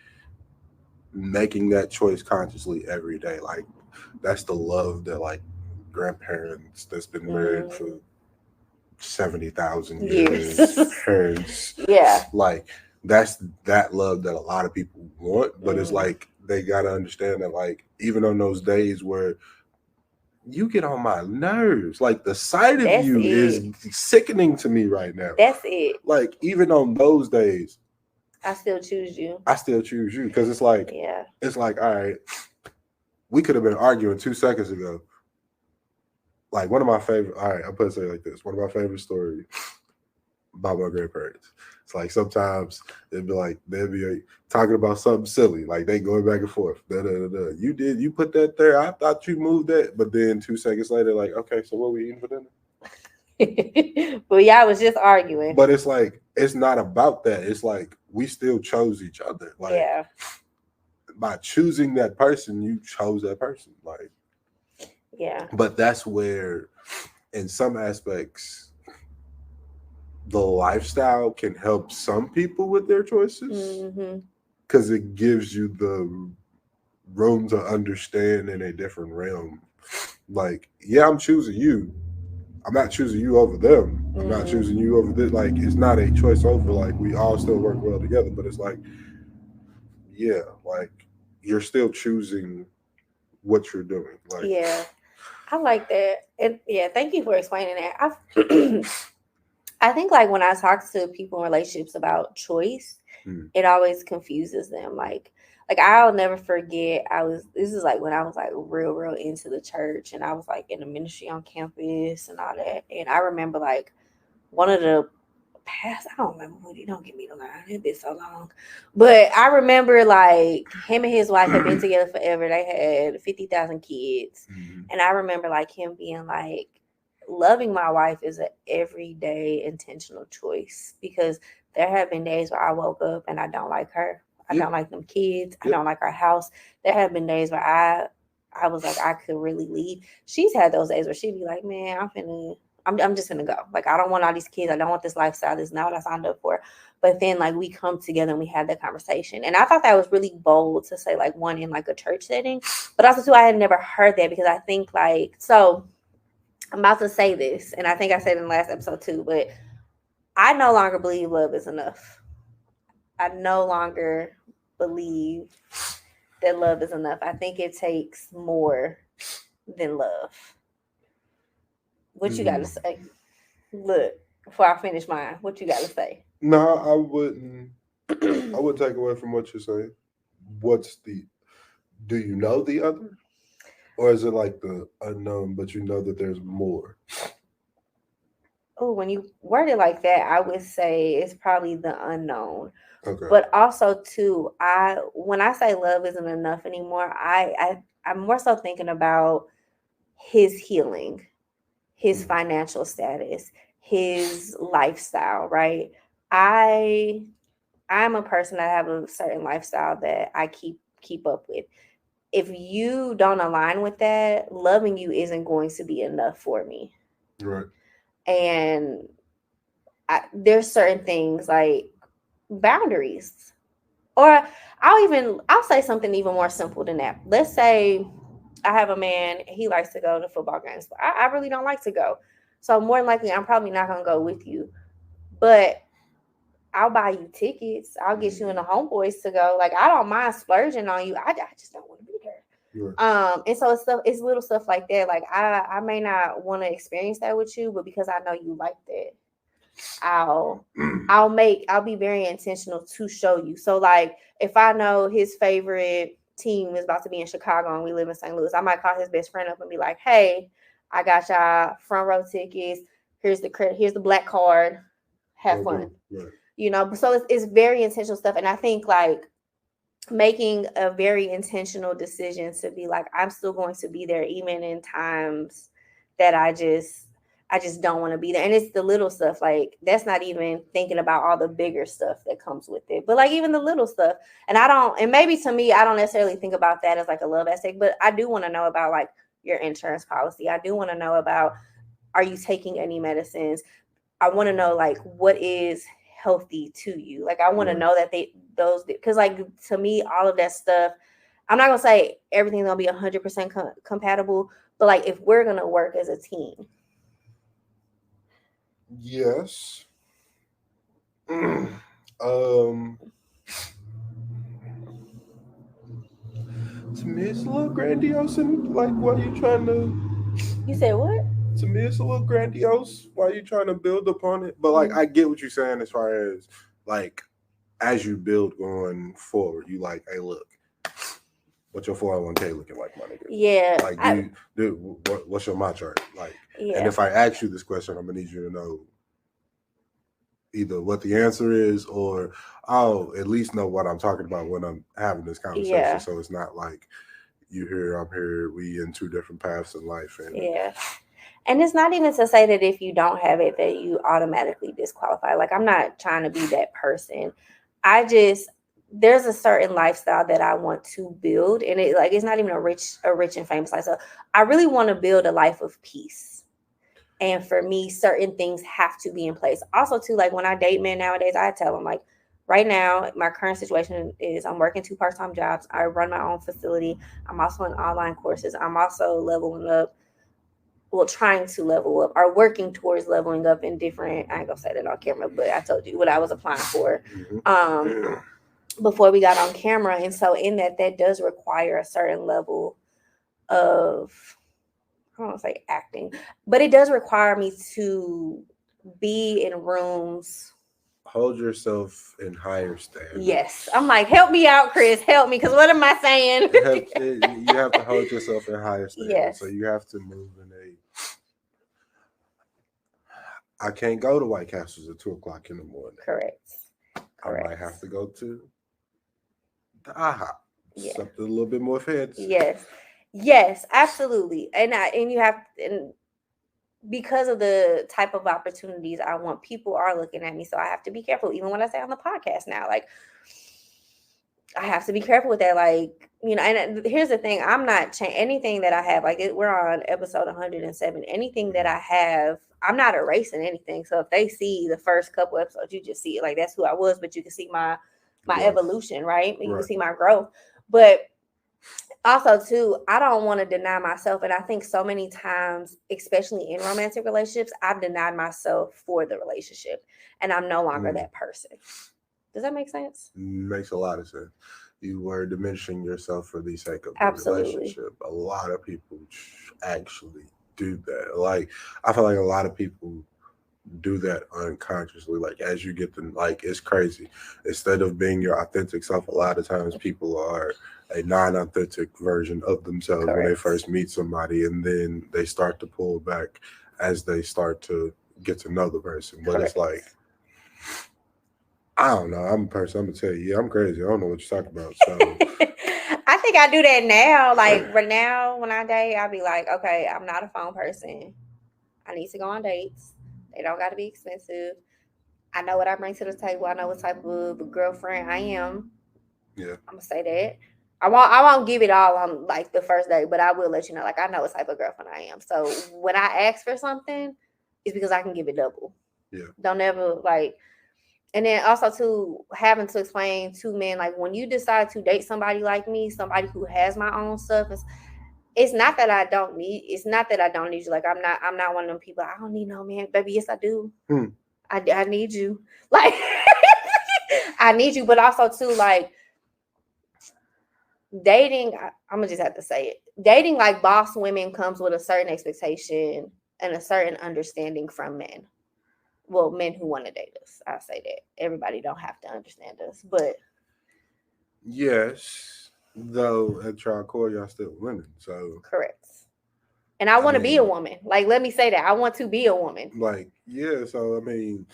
making that choice consciously every day. Like that's the love that like grandparents that's been married for 70,000 years. Parents. Yeah. Like that's that love that a lot of people want, but it's like they gotta understand that like even on those days where you get on my nerves, like the sight of you is sickening to me right now. That's it. Like even on those days, I still choose you. Because it's like, it's like, all right, we could have been arguing 2 seconds ago. Like one of my favorite, all right, I'll put it like this. One of my favorite stories about my grandparents. It's like sometimes they'd be talking about something silly, like they going back and forth. You put that there. I thought you moved that, but then 2 seconds later, like, okay, so what we eating for dinner? Well, y'all was just arguing. But it's like it's not about that. It's like we still chose each other. Like by choosing that person, you chose that person. Like but that's where, in some aspects, the lifestyle can help some people with their choices Mm-hmm. because it gives you the room to understand in a different realm. Like, yeah, I'm choosing you. I'm not choosing you over them. I'm not Mm-hmm. choosing you over this. Like, it's not a choice over. Like, we all still work well together, but it's like, yeah, like you're still choosing what you're doing. Like, Yeah, I like that. And yeah, thank you for explaining that. I I think like when I talk to people in relationships about choice, mm, it always confuses them. Like I'll never forget. This is like when I was like real into the church, and I was like in the ministry on campus and all that. And I remember like one of the past. I don't remember what he. Don't get me the line. It's been so long, but I remember like him and his wife had been together forever. They had 50,000 kids, mm, and I remember like him being like, loving my wife is an everyday intentional choice because there have been days where I woke up and I don't like her. I yep, don't like them kids. I yep, don't like our house. There have been days where I was like I could really leave. She's had those days where she'd be like, man, I'm just gonna go. Like I don't want all these kids. I don't want this lifestyle. This is not what I signed up for. But then like we come together and we had that conversation. And I thought that was really bold to say like one in like a church setting. But also too, I had never heard that because I think like so I'm about to say this, and I think I said it in the last episode too, but I no longer believe love is enough. I no longer believe that love is enough. I think it takes more than love. What you got to mm. say? Look, before I finish mine, what you got to say? No, I wouldn't. I would take away from what you're saying. What's the? Do you know the other, or is it like the unknown, but you know that there's more? Oh, when you word it like that, I would say it's probably the unknown. Okay. But also too, I when I say love isn't enough anymore, I'm more so thinking about his healing, his Mm, financial status, his lifestyle, right? I I'm a person that have a certain lifestyle that I keep up with. If you don't align with that, loving you isn't going to be enough for me. right. And there's certain things like boundaries. Or I'll say something even more simple than that. Let's say I have a man, he likes to go to football games, but I really don't like to go. So more than likely I'm probably not gonna go with you. But I'll buy you tickets. I'll get you and the Mm, homeboys to go. Like I don't mind splurging on you. I just don't want to be there. right. And so it's little stuff like that. Like I may not want to experience that with you, but because I know you like that, I'll I'll be very intentional to show you. So like if I know his favorite team is about to be in Chicago and we live in St. Louis, I might call his best friend up and be like, "Hey, I got y'all front row tickets. Here's the credit. Here's the black card. Have Okay. fun." Right. You know, so it's very intentional stuff, and I think like making a very intentional decision to be like I'm still going to be there even in times that I just don't want to be there. And it's the little stuff like that's not even thinking about all the bigger stuff that comes with it. But like even the little stuff. And I don't and maybe to me I don't necessarily think about that as like a love aspect, but I do want to know about like your insurance policy. I do want to know about are you taking any medicines? I want to know like what is healthy to you. Like I want to Right. know that those because like to me all of that stuff. I'm not gonna say everything's gonna be 100% compatible, but like if we're gonna work as a team, Yes. um. To me, it's a little grandiose, and like, why you trying to? you said what? To me, it's a little grandiose. Why you trying to build upon it? But like, Mm, I get what you're saying as far as like, as you build going forward, you like, hey, look, what's your 401k looking like, my nigga? yeah, Like, what's your my chart like? And yeah, if I ask you this question, I'm gonna need you to know either what the answer is or I'll at least know what I'm talking about when I'm having this conversation. yeah, So it's not like you here, I'm here, we in two different paths in life. And yeah. And it's not even to say that if you don't have it that you automatically disqualify. Like I'm not trying to be that person. I just there's a certain lifestyle that I want to build and it's not even a rich and famous lifestyle. I really want to build a life of peace. And for me, certain things have to be in place. Also, too, like when I date men nowadays, I tell them, like, right now, my current situation is I'm working 2 part-time jobs. I run my own facility. I'm also in online courses. I'm also leveling up, well, trying to level up or working towards leveling up in different, I ain't gonna say that on camera, but I told you what I was applying for before we got on camera. And so in that does require a certain level of, I don't want to say acting, but it does require me to be in rooms. Hold yourself in higher standards. Yes. I'm like, help me out, Chris. Help me. Because what am I saying? You have to hold yourself in higher standards. Yes. So you have to move in I can't go to White Castles at 2:00 in the morning. Correct. I might have to go to the IHOP. Yeah. Something a little bit more fancy. Yes, absolutely. And you have, and because of the type of opportunities I want, people are looking at me, so I have to be careful. Even when I say on the podcast now, like, I have to be careful with that. Like, and here's the thing: I'm not anything that I have. Like, we're on episode 107. Anything that I have, I'm not erasing anything. So if they see the first couple episodes, you just see it. Like, that's who I was, but you can see my evolution, right? You can see my growth. But also, too, I don't want to deny myself. And I think so many times, especially in romantic relationships, I've denied myself for the relationship. And I'm no longer that person. Does that make sense? Makes a lot of sense. You were diminishing yourself for the sake of the relationship. A lot of people actually do that. Like, I feel like a lot of people do that unconsciously. Like, as you get them, like, it's crazy. Instead of being your authentic self, a lot of times people are a non-authentic version of themselves when they first meet somebody, and then they start to pull back as they start to get to know the person. But it's like, I don't know. I'm a person. I'm gonna tell you, I'm crazy. I don't know what you're talking about. So I think I do that now. Like, right now, when I date, I'll be like, okay, I'm not a phone person. I need to go on dates. They don't got to be expensive. I know what I bring to the table. I know what type of girlfriend I am. Yeah, I'm gonna say that. I won't give it all on like the first day, but I will let you know. Like, I know what type of girlfriend I am. So when I ask for something, it's because I can give it double. Yeah. Don't ever like. And then also, too, having to explain to men, like, when you decide to date somebody like me, somebody who has my own stuff, it's not that I don't need you. Like, I'm not one of them people. I don't need no man, baby. Yes, I do. I need you. Like, I need you. But also, too, like, dating, I'm gonna just have to say it. Dating like boss women comes with a certain expectation and a certain understanding from men. Well, men who want to date us. I'll say that. Everybody don't have to understand us, but yes, though at your core, y'all still women. So correct. And I want to be a woman. Like, let me say that. I want to be a woman. Like, yeah. So I mean,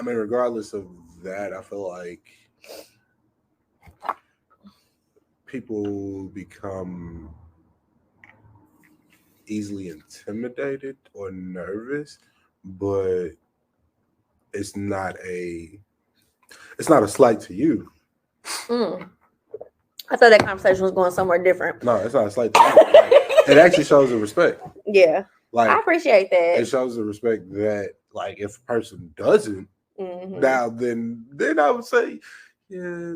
regardless of that, I feel like people become easily intimidated or nervous, but it's not a slight to you. I thought that conversation was going somewhere different. No, it's not a slight to you. It actually shows the respect. Yeah. Like, I appreciate that. It shows the respect that, like, if a person doesn't, now then I would say, yeah,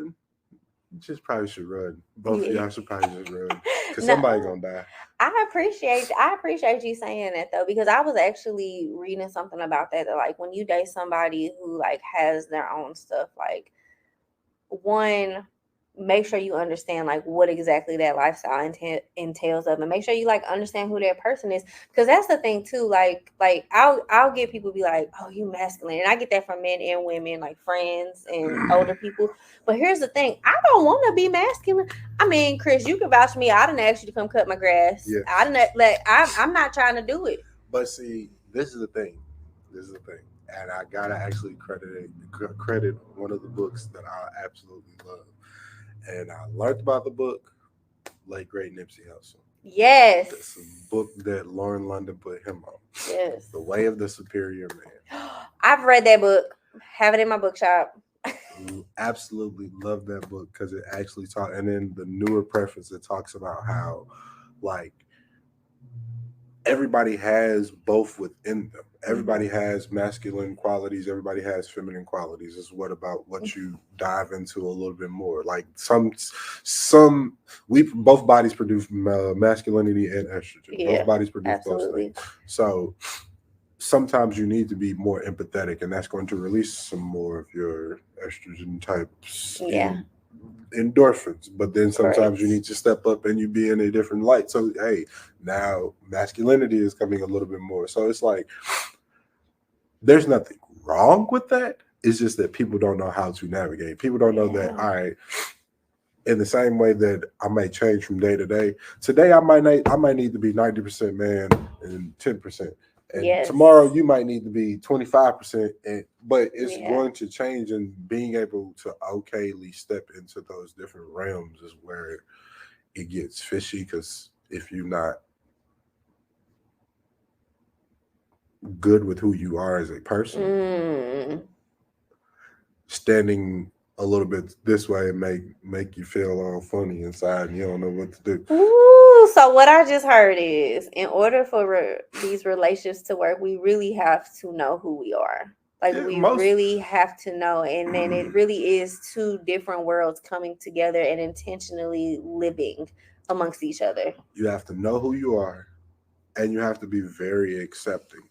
you just probably should run. Both of y'all should probably just run, because somebody's gonna die. I appreciate you saying that, though, because I was actually reading something about that like, when you date somebody who like has their own stuff, like, one, make sure you understand like what exactly that lifestyle entails of, and make sure you like understand who that person is, because that's the thing too. Like I'll get people be like, oh, you masculine, and I get that from men and women, like friends and older people. But here's the thing: I don't want to be masculine. I mean, Chris, you can vouch for me. I didn't ask you to come cut my grass. Yeah. I'm not trying to do it. But see, this is the thing, and I gotta actually credit one of the books that I absolutely love. And I learned about the book, late great Nipsey Hussle. Yes. It's a book that Lauren London put him on. Yes. The Way of the Superior Man. I've read that book. Have it in my bookshop. Absolutely love that book because it actually taught, and then the newer preface, it talks about how, like, everybody has both within them. Everybody Mm-hmm. has masculine qualities. Everybody has feminine qualities. It's what about what you dive into a little bit more. Like some we both bodies produce masculinity and estrogen. Both Yeah, bodies produce those things. absolutely. So sometimes you need to be more empathetic, and that's going to release some more of your estrogen types Yeah, in endorphins. But then sometimes you correct. need to step up and you be in a different light. So hey, now masculinity is coming a little bit more. So it's like there's nothing wrong with that. It's just that people don't know how to navigate. People don't know that, Yeah. all right, in the same way that I may change from day to day. Today I might need to be 90% man and 10%. And tomorrow Yes. you might need to be 25%, but it's Yeah. going to change, and being able to okayly step into those different realms is where it gets fishy, because if you're not good with who you are as a person, Mm. standing a little bit this way make you feel all funny inside and you don't know what to do. Ooh, so what I just heard is, in order for these relationships to work, we really have to know who we are. Like Yeah, we most really have to know, and then it really is two different worlds coming together and intentionally living amongst each other. you have to know who you are, and you have to be very accepting.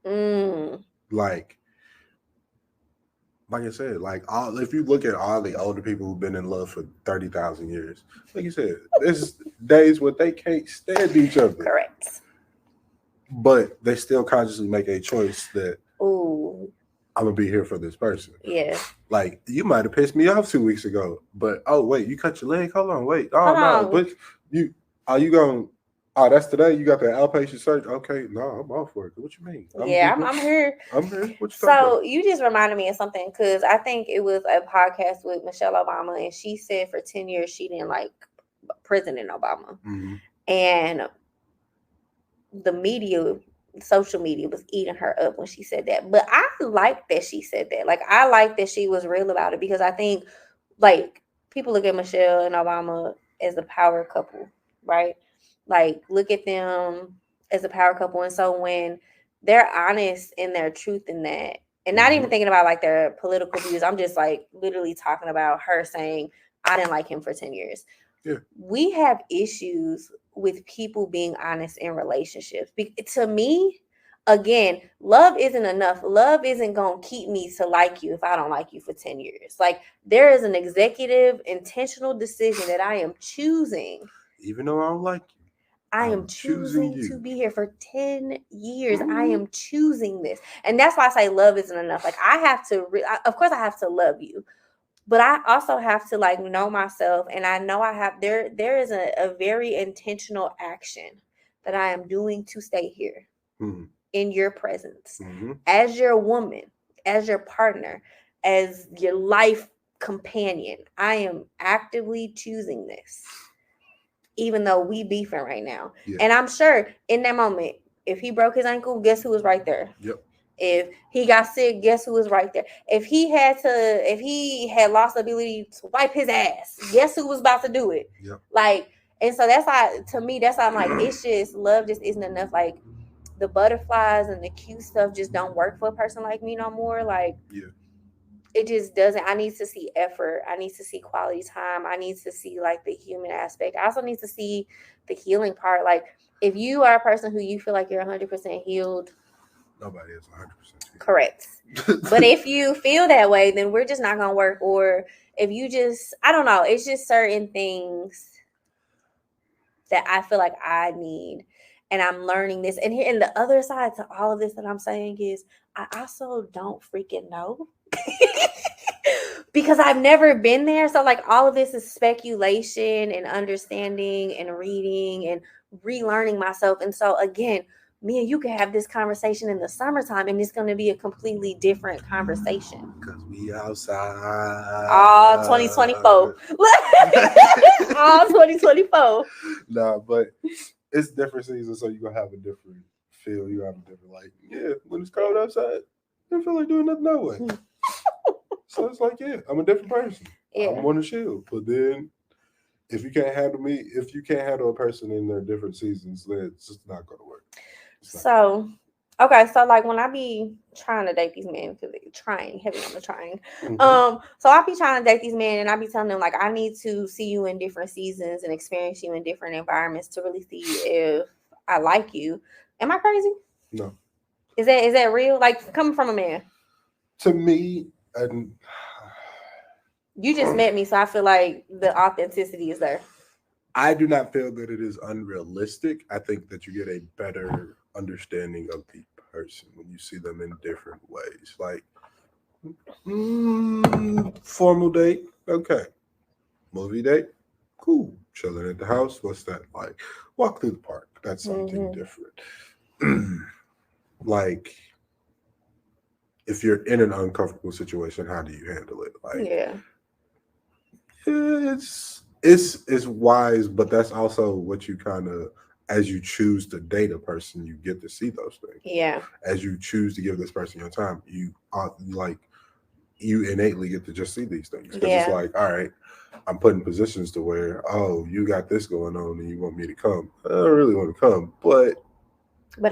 Mm. Like like I said, like all if you look at all the older people who've been in love for 30,000 years, like you said, there's days when they can't stand each other, Correct. but they still consciously make a choice that Ooh, I'm gonna be here for this person. yeah. Like you might have pissed me off 2 weeks ago, but oh wait, you cut your leg. Hold on, wait. Oh Hold no, on. but you are you going? Oh, that's today. You got the outpatient surgery. Okay, no, I'm off work. What you mean? Yeah, I'm here. I'm here. What you talking about? So you just reminded me of something because I think it was a podcast with Michelle Obama, and she said for 10 years she didn't like President Obama. Mm-hmm. And the media, social media was eating her up when she said that. But I like that she said that. Like I like that she was real about it, because I think like people look at Michelle and Obama as a power couple, right? Like look at them as a power couple. And so when they're honest in their truth in that, and not Mm-hmm. even thinking about like their political views, I'm just like literally talking about her saying, I didn't like him for 10 years. Yeah. We have issues with people being honest in relationships. To me, again, love isn't enough. Love isn't going to keep me to like you if I don't like you for 10 years. Like there is an executive intentional decision that I am choosing. Even though I don't like you, I am I'm choosing choosing to you. be here for 10 years. I Mm-hmm. am choosing this. And that's why I say love isn't enough. Like I have to of course I have to love you, but I also have to like know myself, and I know I have there is a very intentional action that I am doing to stay here Mm-hmm. in your presence, Mm-hmm. as your woman, as your partner, as your life companion. I am actively choosing this, even though we beefing right now. Yeah. And I'm sure in that moment, if he broke his ankle, guess who was right there? Yep. If he got sick, guess who was right there? If he had lost the ability to wipe his ass, guess who was about to do it? Yep. Like, and so that's why, to me, that's why I'm like, it's just love just isn't enough. Like the butterflies and the cute stuff just don't work for a person like me no more. Like Yeah. it just doesn't. I need to see effort. I need to see quality time. I need to see like the human aspect. I also need to see the healing part. Like if you are a person who you feel like you're 100% healed, Nobody is 100% correct. But if you feel that way, then we're just not gonna work. Or if you just, I don't know, it's just certain things that I feel like I need. And I'm learning this. And here, and the other side to all of this that I'm saying is, I also don't freaking know. Because I've never been there. So, like, all of this is speculation and understanding and reading and relearning myself. And so, again, me and you can have this conversation in the summertime, and it's going to be a completely different conversation. because we outside. All 2024. All 2024. Nah, but it's different seasons, so you're gonna have a different feel. You have a different like, yeah, when it's cold outside, you don't feel like doing nothing that way. So it's like, yeah, I'm a different person. Yeah. I'm on the shield. But then if you can't handle me, if you can't handle a person in their different seasons, then it's just not gonna work. So, okay, so like when I be trying to date these men, because they trying, heavy on the trying. So I be trying to date these men, and I be telling them like I need to see you in different seasons and experience you in different environments to really see if I like you. Am I crazy? No. Is that real? Like coming from a man? To me, and You just met me, so I feel like the authenticity is there. I do not feel that it is unrealistic. I think that you get a better understanding of the person when you see them in different ways. Like, formal date, okay. Movie date, cool. Chilling at the house, what's that like? Walk through the park, that's something different. Like, if you're in an uncomfortable situation, how do you handle it? Like, Yeah. it's wise, but that's also what you kind of, as you choose to date a person, you get to see those things. Yeah. As you choose to give this person your time, you like you innately get to just see these things because it's like, all right, I'm put in positions to where, oh, you got this going on and you want me to come. I don't really want to come, but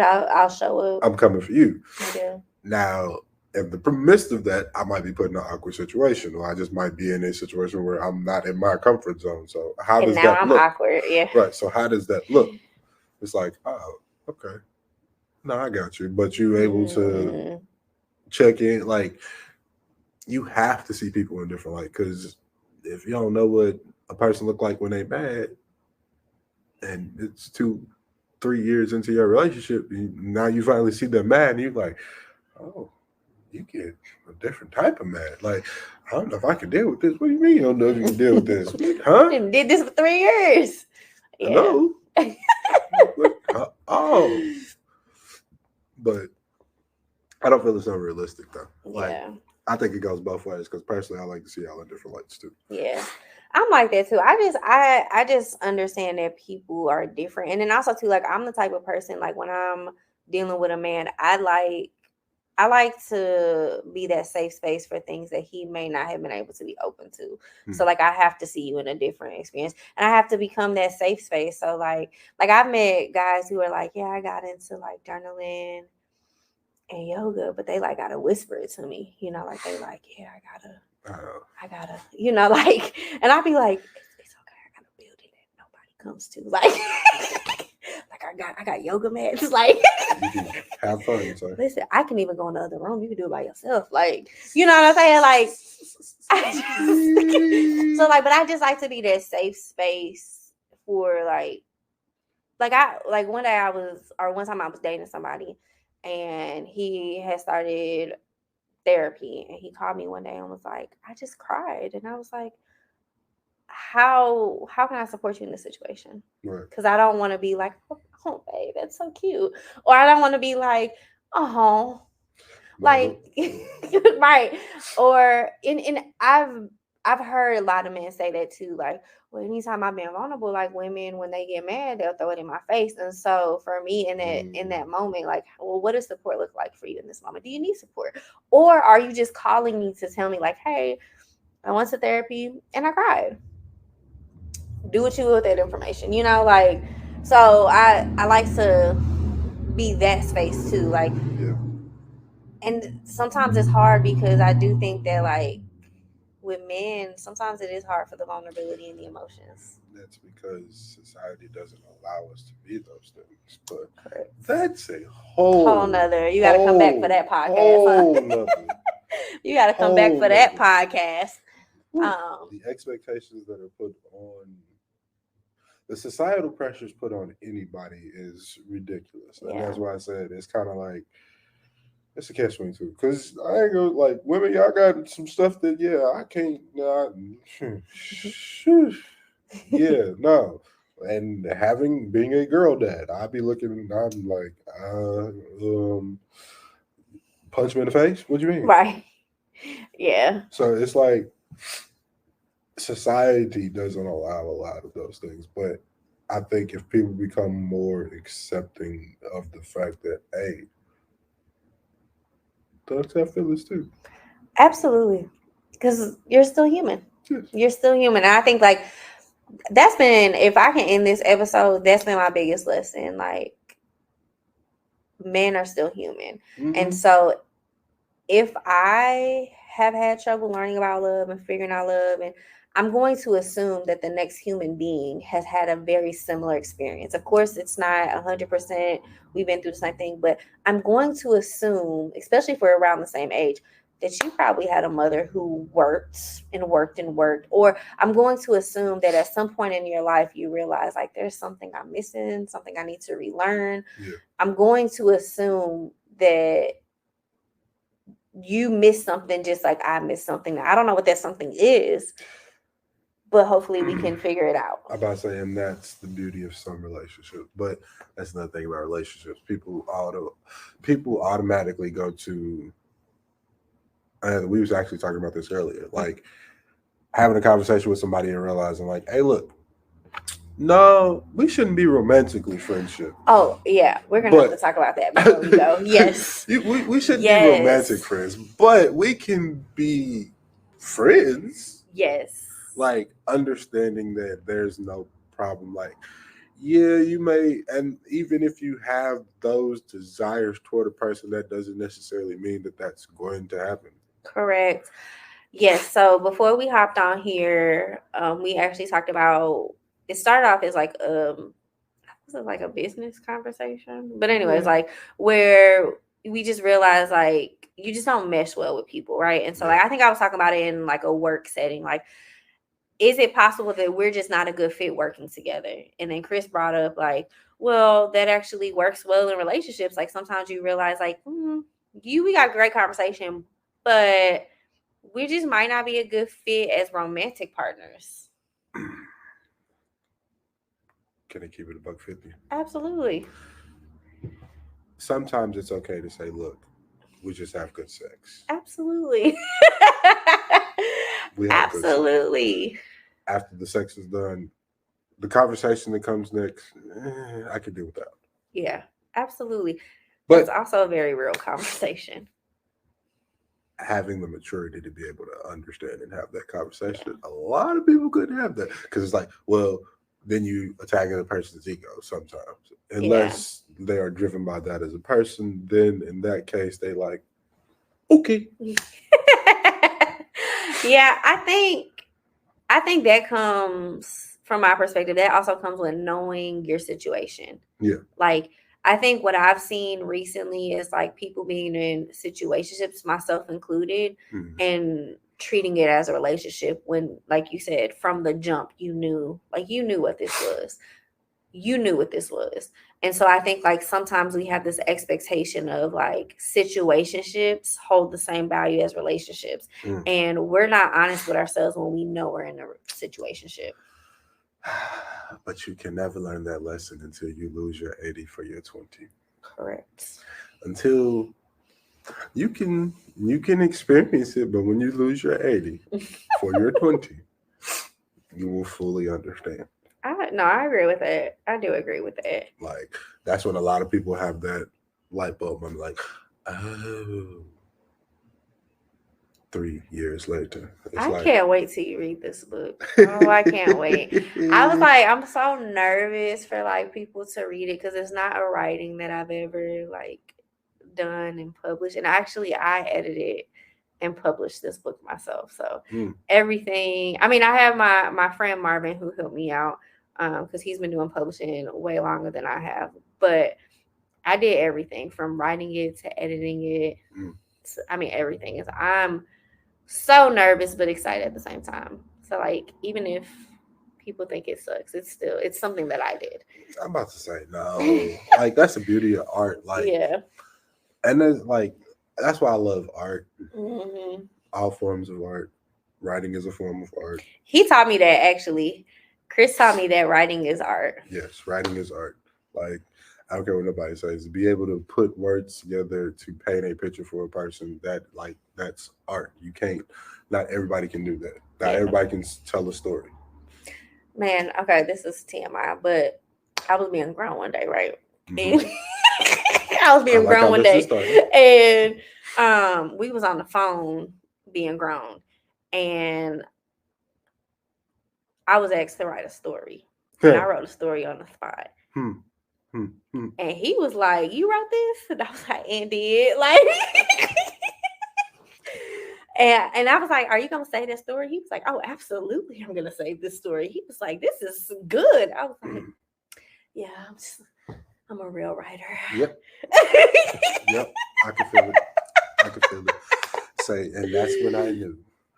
I'll show up. I'm coming for you. Yeah. Now, in the midst of that, I might be put in an awkward situation, or I just might be in a situation where I'm not in my comfort zone. So how does that I'm look? Awkward, yeah. Right. So how does that look? It's like, oh, okay, no, I got you, but you able to check in. Like, you have to see people in different light, because if you don't know what a person look like when they mad, and it's 2-3 years into your relationship, now you finally see them mad, and you're like, oh, you get a different type of mad. Like, I don't know if I can deal with this. What do you mean you don't know if you can deal with this? Huh? Did this for 3 years. Yeah. No. Oh. But I don't feel it's unrealistic though. Like, yeah. I think it goes both ways, because personally I like to see y'all in different lights too. Yeah. I'm like that too. I just understand that people are different. And then also too, like I'm the type of person, like when I'm dealing with a man, I like to be that safe space for things that he may not have been able to be open to. So like I have to see you in a different experience, and I have to become that safe space. So like I've met guys who are like, yeah, I got into like journaling and yoga, but they like gotta whisper it to me, you know, like they like, yeah, I gotta, you know, like, and I'd be like, it's okay, I got a building that nobody comes to, like I got yoga mats, like have fun. So. Listen, I can even go in the other room. You can do it by yourself, like, you know what I'm saying, like. So like, but I just like to be that safe space for like one time I was dating somebody, and he had started therapy, and he called me one day and was like, I just cried, and I was like, how can I support you in this situation? Because I don't want to be like, oh babe, that's so cute, or I don't want to be like, oh, like right, or in I've heard a lot of men say that too, like, well, anytime I've been vulnerable, like women, when they get mad, they'll throw it in my face. And so for me in that moment, like, well, what does support look like for you in this moment? Do you need support? Or are you just calling me to tell me like, hey, I went to therapy and I cried. Do what you will with that information, you know, like, so I like to be that space too, like, and sometimes it's hard because I do think that like with men, sometimes it is hard for the vulnerability and the emotions. That's because society doesn't allow us to be those things. But that's a whole nother. You got to come back for that podcast. You got to come back for that podcast. The expectations that are put on, the societal pressures put on anybody is ridiculous, and that's why I said it's kind of like, it's a catch-22, because I ain't gonna, like, women, y'all got some stuff that, I can't, no. And being a girl dad, I'd be looking, I'm like, punch me in the face? What do you mean? Right. Yeah. So it's like, society doesn't allow a lot of those things, but I think if people become more accepting of the fact that, hey, dogs have feelings too. Absolutely. Because you're still human. Yes. You're still human. And I think like that's been, if I can end this episode, that's been my biggest lesson. Like, men are still human. And Mm-hmm. so if I have had trouble learning about love and figuring out love, and I'm going to assume that the next human being has had a very similar experience. Of course, it's not 100%. We've been through the same thing, but I'm going to assume, especially if we're around the same age, that you probably had a mother who worked and worked and worked. Or I'm going to assume that at some point in your life, you realize like there's something I'm missing, something I need to relearn. Yeah. I'm going to assume that you miss something just like I missed something. I don't know what that something is, but hopefully we can figure it out. I'm about to say, and that's the beauty of some relationships. But that's another thing about relationships. People automatically go to. And we was actually talking about this earlier, like having a conversation with somebody and realizing, like, hey, look, no, we shouldn't be romantically friendship. Oh, yeah. We're going to have to talk about that before we go. Yes. we shouldn't be Yes. romantic friends, but we can be friends. Yes. Like understanding that there's no problem. Like, yeah, you may, and even if you have those desires toward a person, that doesn't necessarily mean that that's going to happen. Correct. Yes. So before we hopped on here, we actually talked about, it started off as like was it like a business conversation? But anyways, Yeah. like where we just realized like you just don't mesh well with people, right? And so like I think I was talking about it in like a work setting, like is it possible that we're just not a good fit working together? And then Chris brought up like, well, that actually works well in relationships. Like sometimes you realize like, we got great conversation, but we just might not be a good fit as romantic partners. Can I keep it $1.50? Absolutely. Sometimes it's okay to say, look, we just have good sex. Absolutely. We have good sex. Absolutely. After the sex is done, the conversation that comes next, I can deal with that. Yeah, absolutely. But that's also a very real conversation. having the maturity to be able to understand and have that conversation, a lot of people couldn't have that because it's like, well, then you attacking a person's ego sometimes. Unless they are driven by that as a person, then in that case, they like, okay. Yeah, I think that comes from my perspective. That also comes with knowing your situation. Yeah. Like I think what I've seen recently is like people being in situationships, myself included, and treating it as a relationship when, like you said, from the jump, you knew what this was. You knew what this was. And so I think like sometimes we have this expectation of like situationships hold the same value as relationships. And we're not honest with ourselves when we know we're in a situationship. But you can never learn that lesson until you lose your 80 for your 20. Correct. Until you can experience it, but when you lose your 80 for your 20, you will fully understand. I agree with it. I do agree with it. Like that's when a lot of people have that light bulb. I'm like, oh. 3 years later, I can't wait till you read this book. Oh, I can't wait. I was like, I'm so nervous for like people to read it because it's not a writing that I've ever like done and published. And actually, I edited and published this book myself. So everything. I mean, I have my friend Marvin who helped me out because he's been doing publishing way longer than I have. But I did everything from writing it to editing it. I mean, everything is. I'm so nervous but excited at the same time. So like, even if people think it sucks, it's something that I did. I'm about to say no. Like that's the beauty of art. Like yeah. And then like that's why I love art. All forms of art. Writing is a form of art. He taught me that actually. Chris taught me that writing is art. Yes, writing is art. Like I don't care what nobody says. Be able to put words together to paint a picture for a person that's art. You can't. Not everybody can do that. Not everybody can tell a story. Man, okay, this is TMI, but I was being grown one day, right? I was being grown one day, and we was on the phone being grown, and I was asked to write a story, and I wrote a story on the spot. And he was like, "You wrote this?" And I was like, "And did like." And I was like, "Are you gonna say this story?" He was like, "Oh, absolutely, I'm gonna say this story." He was like, "This is good." I was like, "Yeah, I'm a real writer." Yep. Yep. I can feel it. I can feel it. Say, and that's when I knew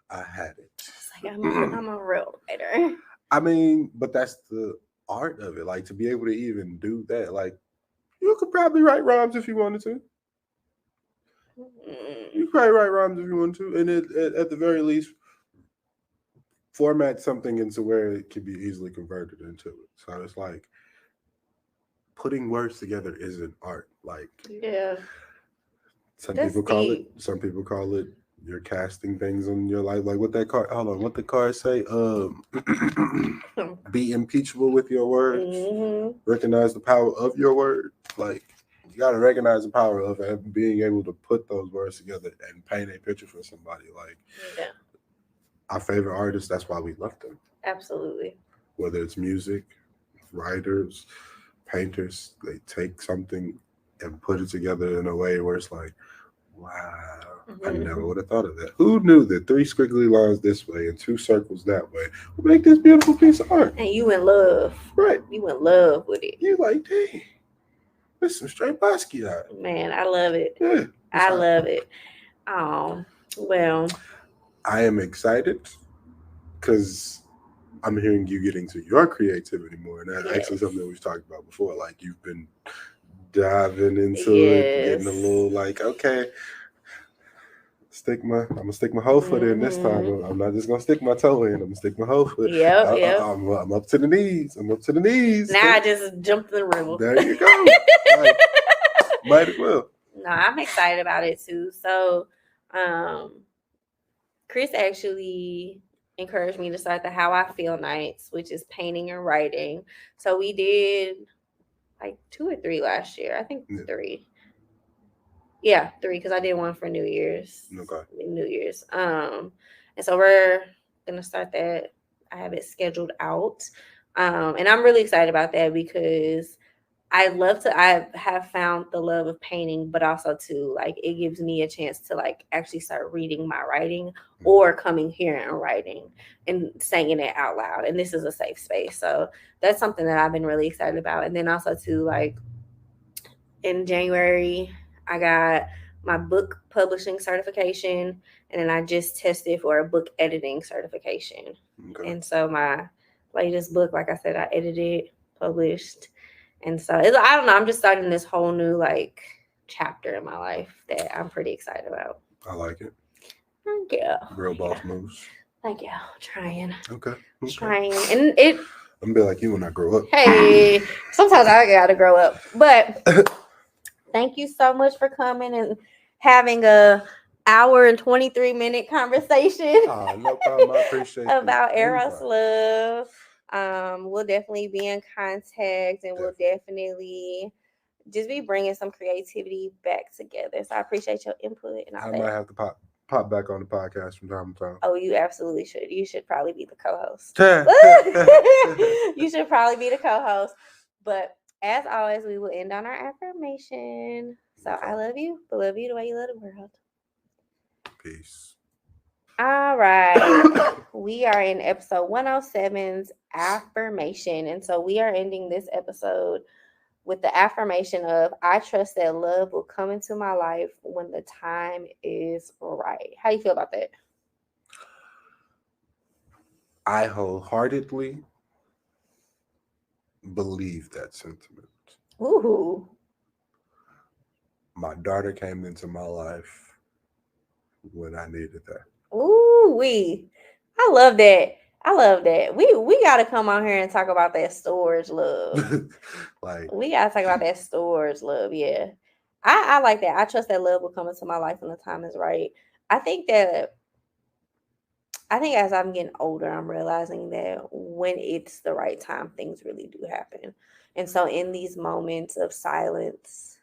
I had it. It's like I'm a real writer. I mean, but that's the art of it. Like to be able to even do that. Like you could probably write rhymes if you wanted to. You could probably write rhymes if you wanted to, and at the very least, format something into where it can be easily converted into it. So it's like putting words together is an art. Like Yeah, some that's people call it. deep. Some people call it. You're casting things on your life. Like what that card. Hold on. What the card say? Be impeachable with your words. Mm-hmm. Recognize the power of your word. Like you got to recognize the power of being able to put those words together and paint a picture for somebody. Like Yeah, our favorite artists. That's why we love them. absolutely. Whether it's music, writers, painters, they take something and put it together in a way where it's like, wow, I never would have thought of that. Who knew that three squiggly lines this way and two circles that way would make this beautiful piece of art? And you in love. Right. You in love with it. You like, dang, that's some straight Basquiat. Man, I love it. Yeah. I love it. Well. I am excited because I'm hearing you get into your creativity more. And that's actually something that we've talked about before. Like you've been diving into it, getting a little like, okay, I'm gonna stick my whole foot in this time. I'm not just gonna stick my toe in. I'm gonna stick my whole foot. I'm up to the knees. I'm up to the knees. Now I just jumped in the river. There you go. Like, might as well. No, I'm excited about it too. So, Chris actually encouraged me to start the How I Feel nights, which is painting and writing. So we did like 2 or 3 last year. I think 3. Yeah, 3 because I did one for New Year's. Okay. New Year's. And so we're gonna start that. I have it scheduled out. And I'm really excited about that because I have found the love of painting, but also too, like it gives me a chance to like actually start reading my writing or coming here and writing and saying it out loud. And this is a safe space. So that's something that I've been really excited about. And then also too, like in January, I got my book publishing certification, and then I just tested for a book editing certification. Okay. And so my latest book, like I said, I edited, published. And so I don't know, I'm just starting this whole new like chapter in my life that I'm pretty excited about. I like it. Thank you. Real boss moves. Thank you. Trying. Okay. Trying. And it I'm gonna be like you when I grow up. Hey, sometimes I gotta grow up. But thank you so much for coming and having a hour and 23-minute conversation. No problem. I appreciate about Eros love. We'll definitely be in contact, and we'll definitely just be bringing some creativity back together. So I appreciate your input. And I might have to pop back on the podcast from time to time. Oh, you absolutely should. You should probably be the co-host. You should probably be the co-host. But as always, we will end on our affirmation. So I love you, but love you the way you love the world. Peace. All right. We are in episode 107's affirmation. And so we are ending this episode with the affirmation of, I trust that love will come into my life when the time is right. How do you feel about that? I wholeheartedly believe that sentiment. Ooh. My daughter came into my life when I needed that. Ooh, I love that. I love that. We gotta come on here and talk about that storage love. Like we gotta talk about that storage love. Yeah, I like that. I trust that love will come into my life when the time is right. I think as I'm getting older, I'm realizing that when it's the right time, things really do happen. And so in these moments of silence,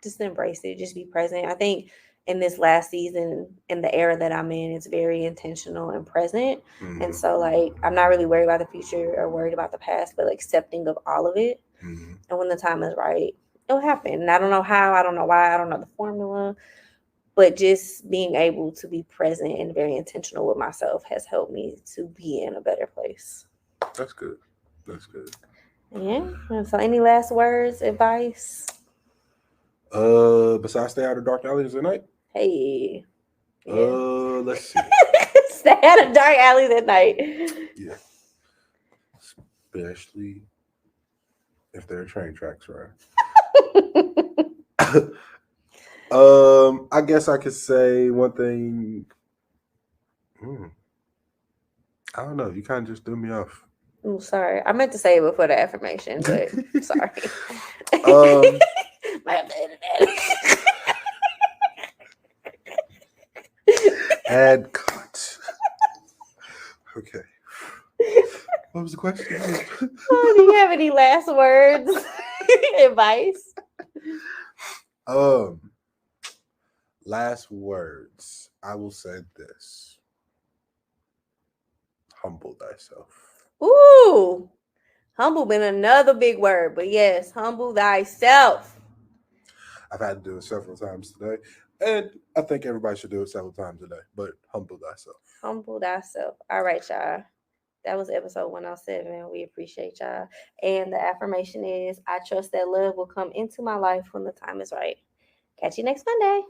just embrace it. Just be present. I think in this last season, in the era that I'm in, it's very intentional and present. Mm-hmm. And so, like, I'm not really worried about the future or worried about the past, but like accepting of all of it. Mm-hmm. And when the time is right, it'll happen. And I don't know how, I don't know why, I don't know the formula, but just being able to be present and very intentional with myself has helped me to be in a better place. That's good. That's good. Yeah. And so, any last words, advice? Besides stay out of dark alleys at night. Hey. Yeah. Let's see. Stay out of dark alleys at night. Yeah. Especially if there are train tracks around. I guess I could say one thing. I don't know. You kind of just threw me off. I'm sorry. I meant to say it before the affirmation, but sorry. Might have to edit that. And cut. Okay. What was the question? Oh, do you have any last words? Advice? Last words. I will say this. Humble thyself. Ooh. Humble been another big word, but yes, humble thyself. I've had to do it several times today. And I think everybody should do it several times a day. But humble thyself. Humble thyself. All right, y'all. That was episode 107. We appreciate y'all. And the affirmation is, I trust that love will come into my life when the time is right. Catch you next Monday.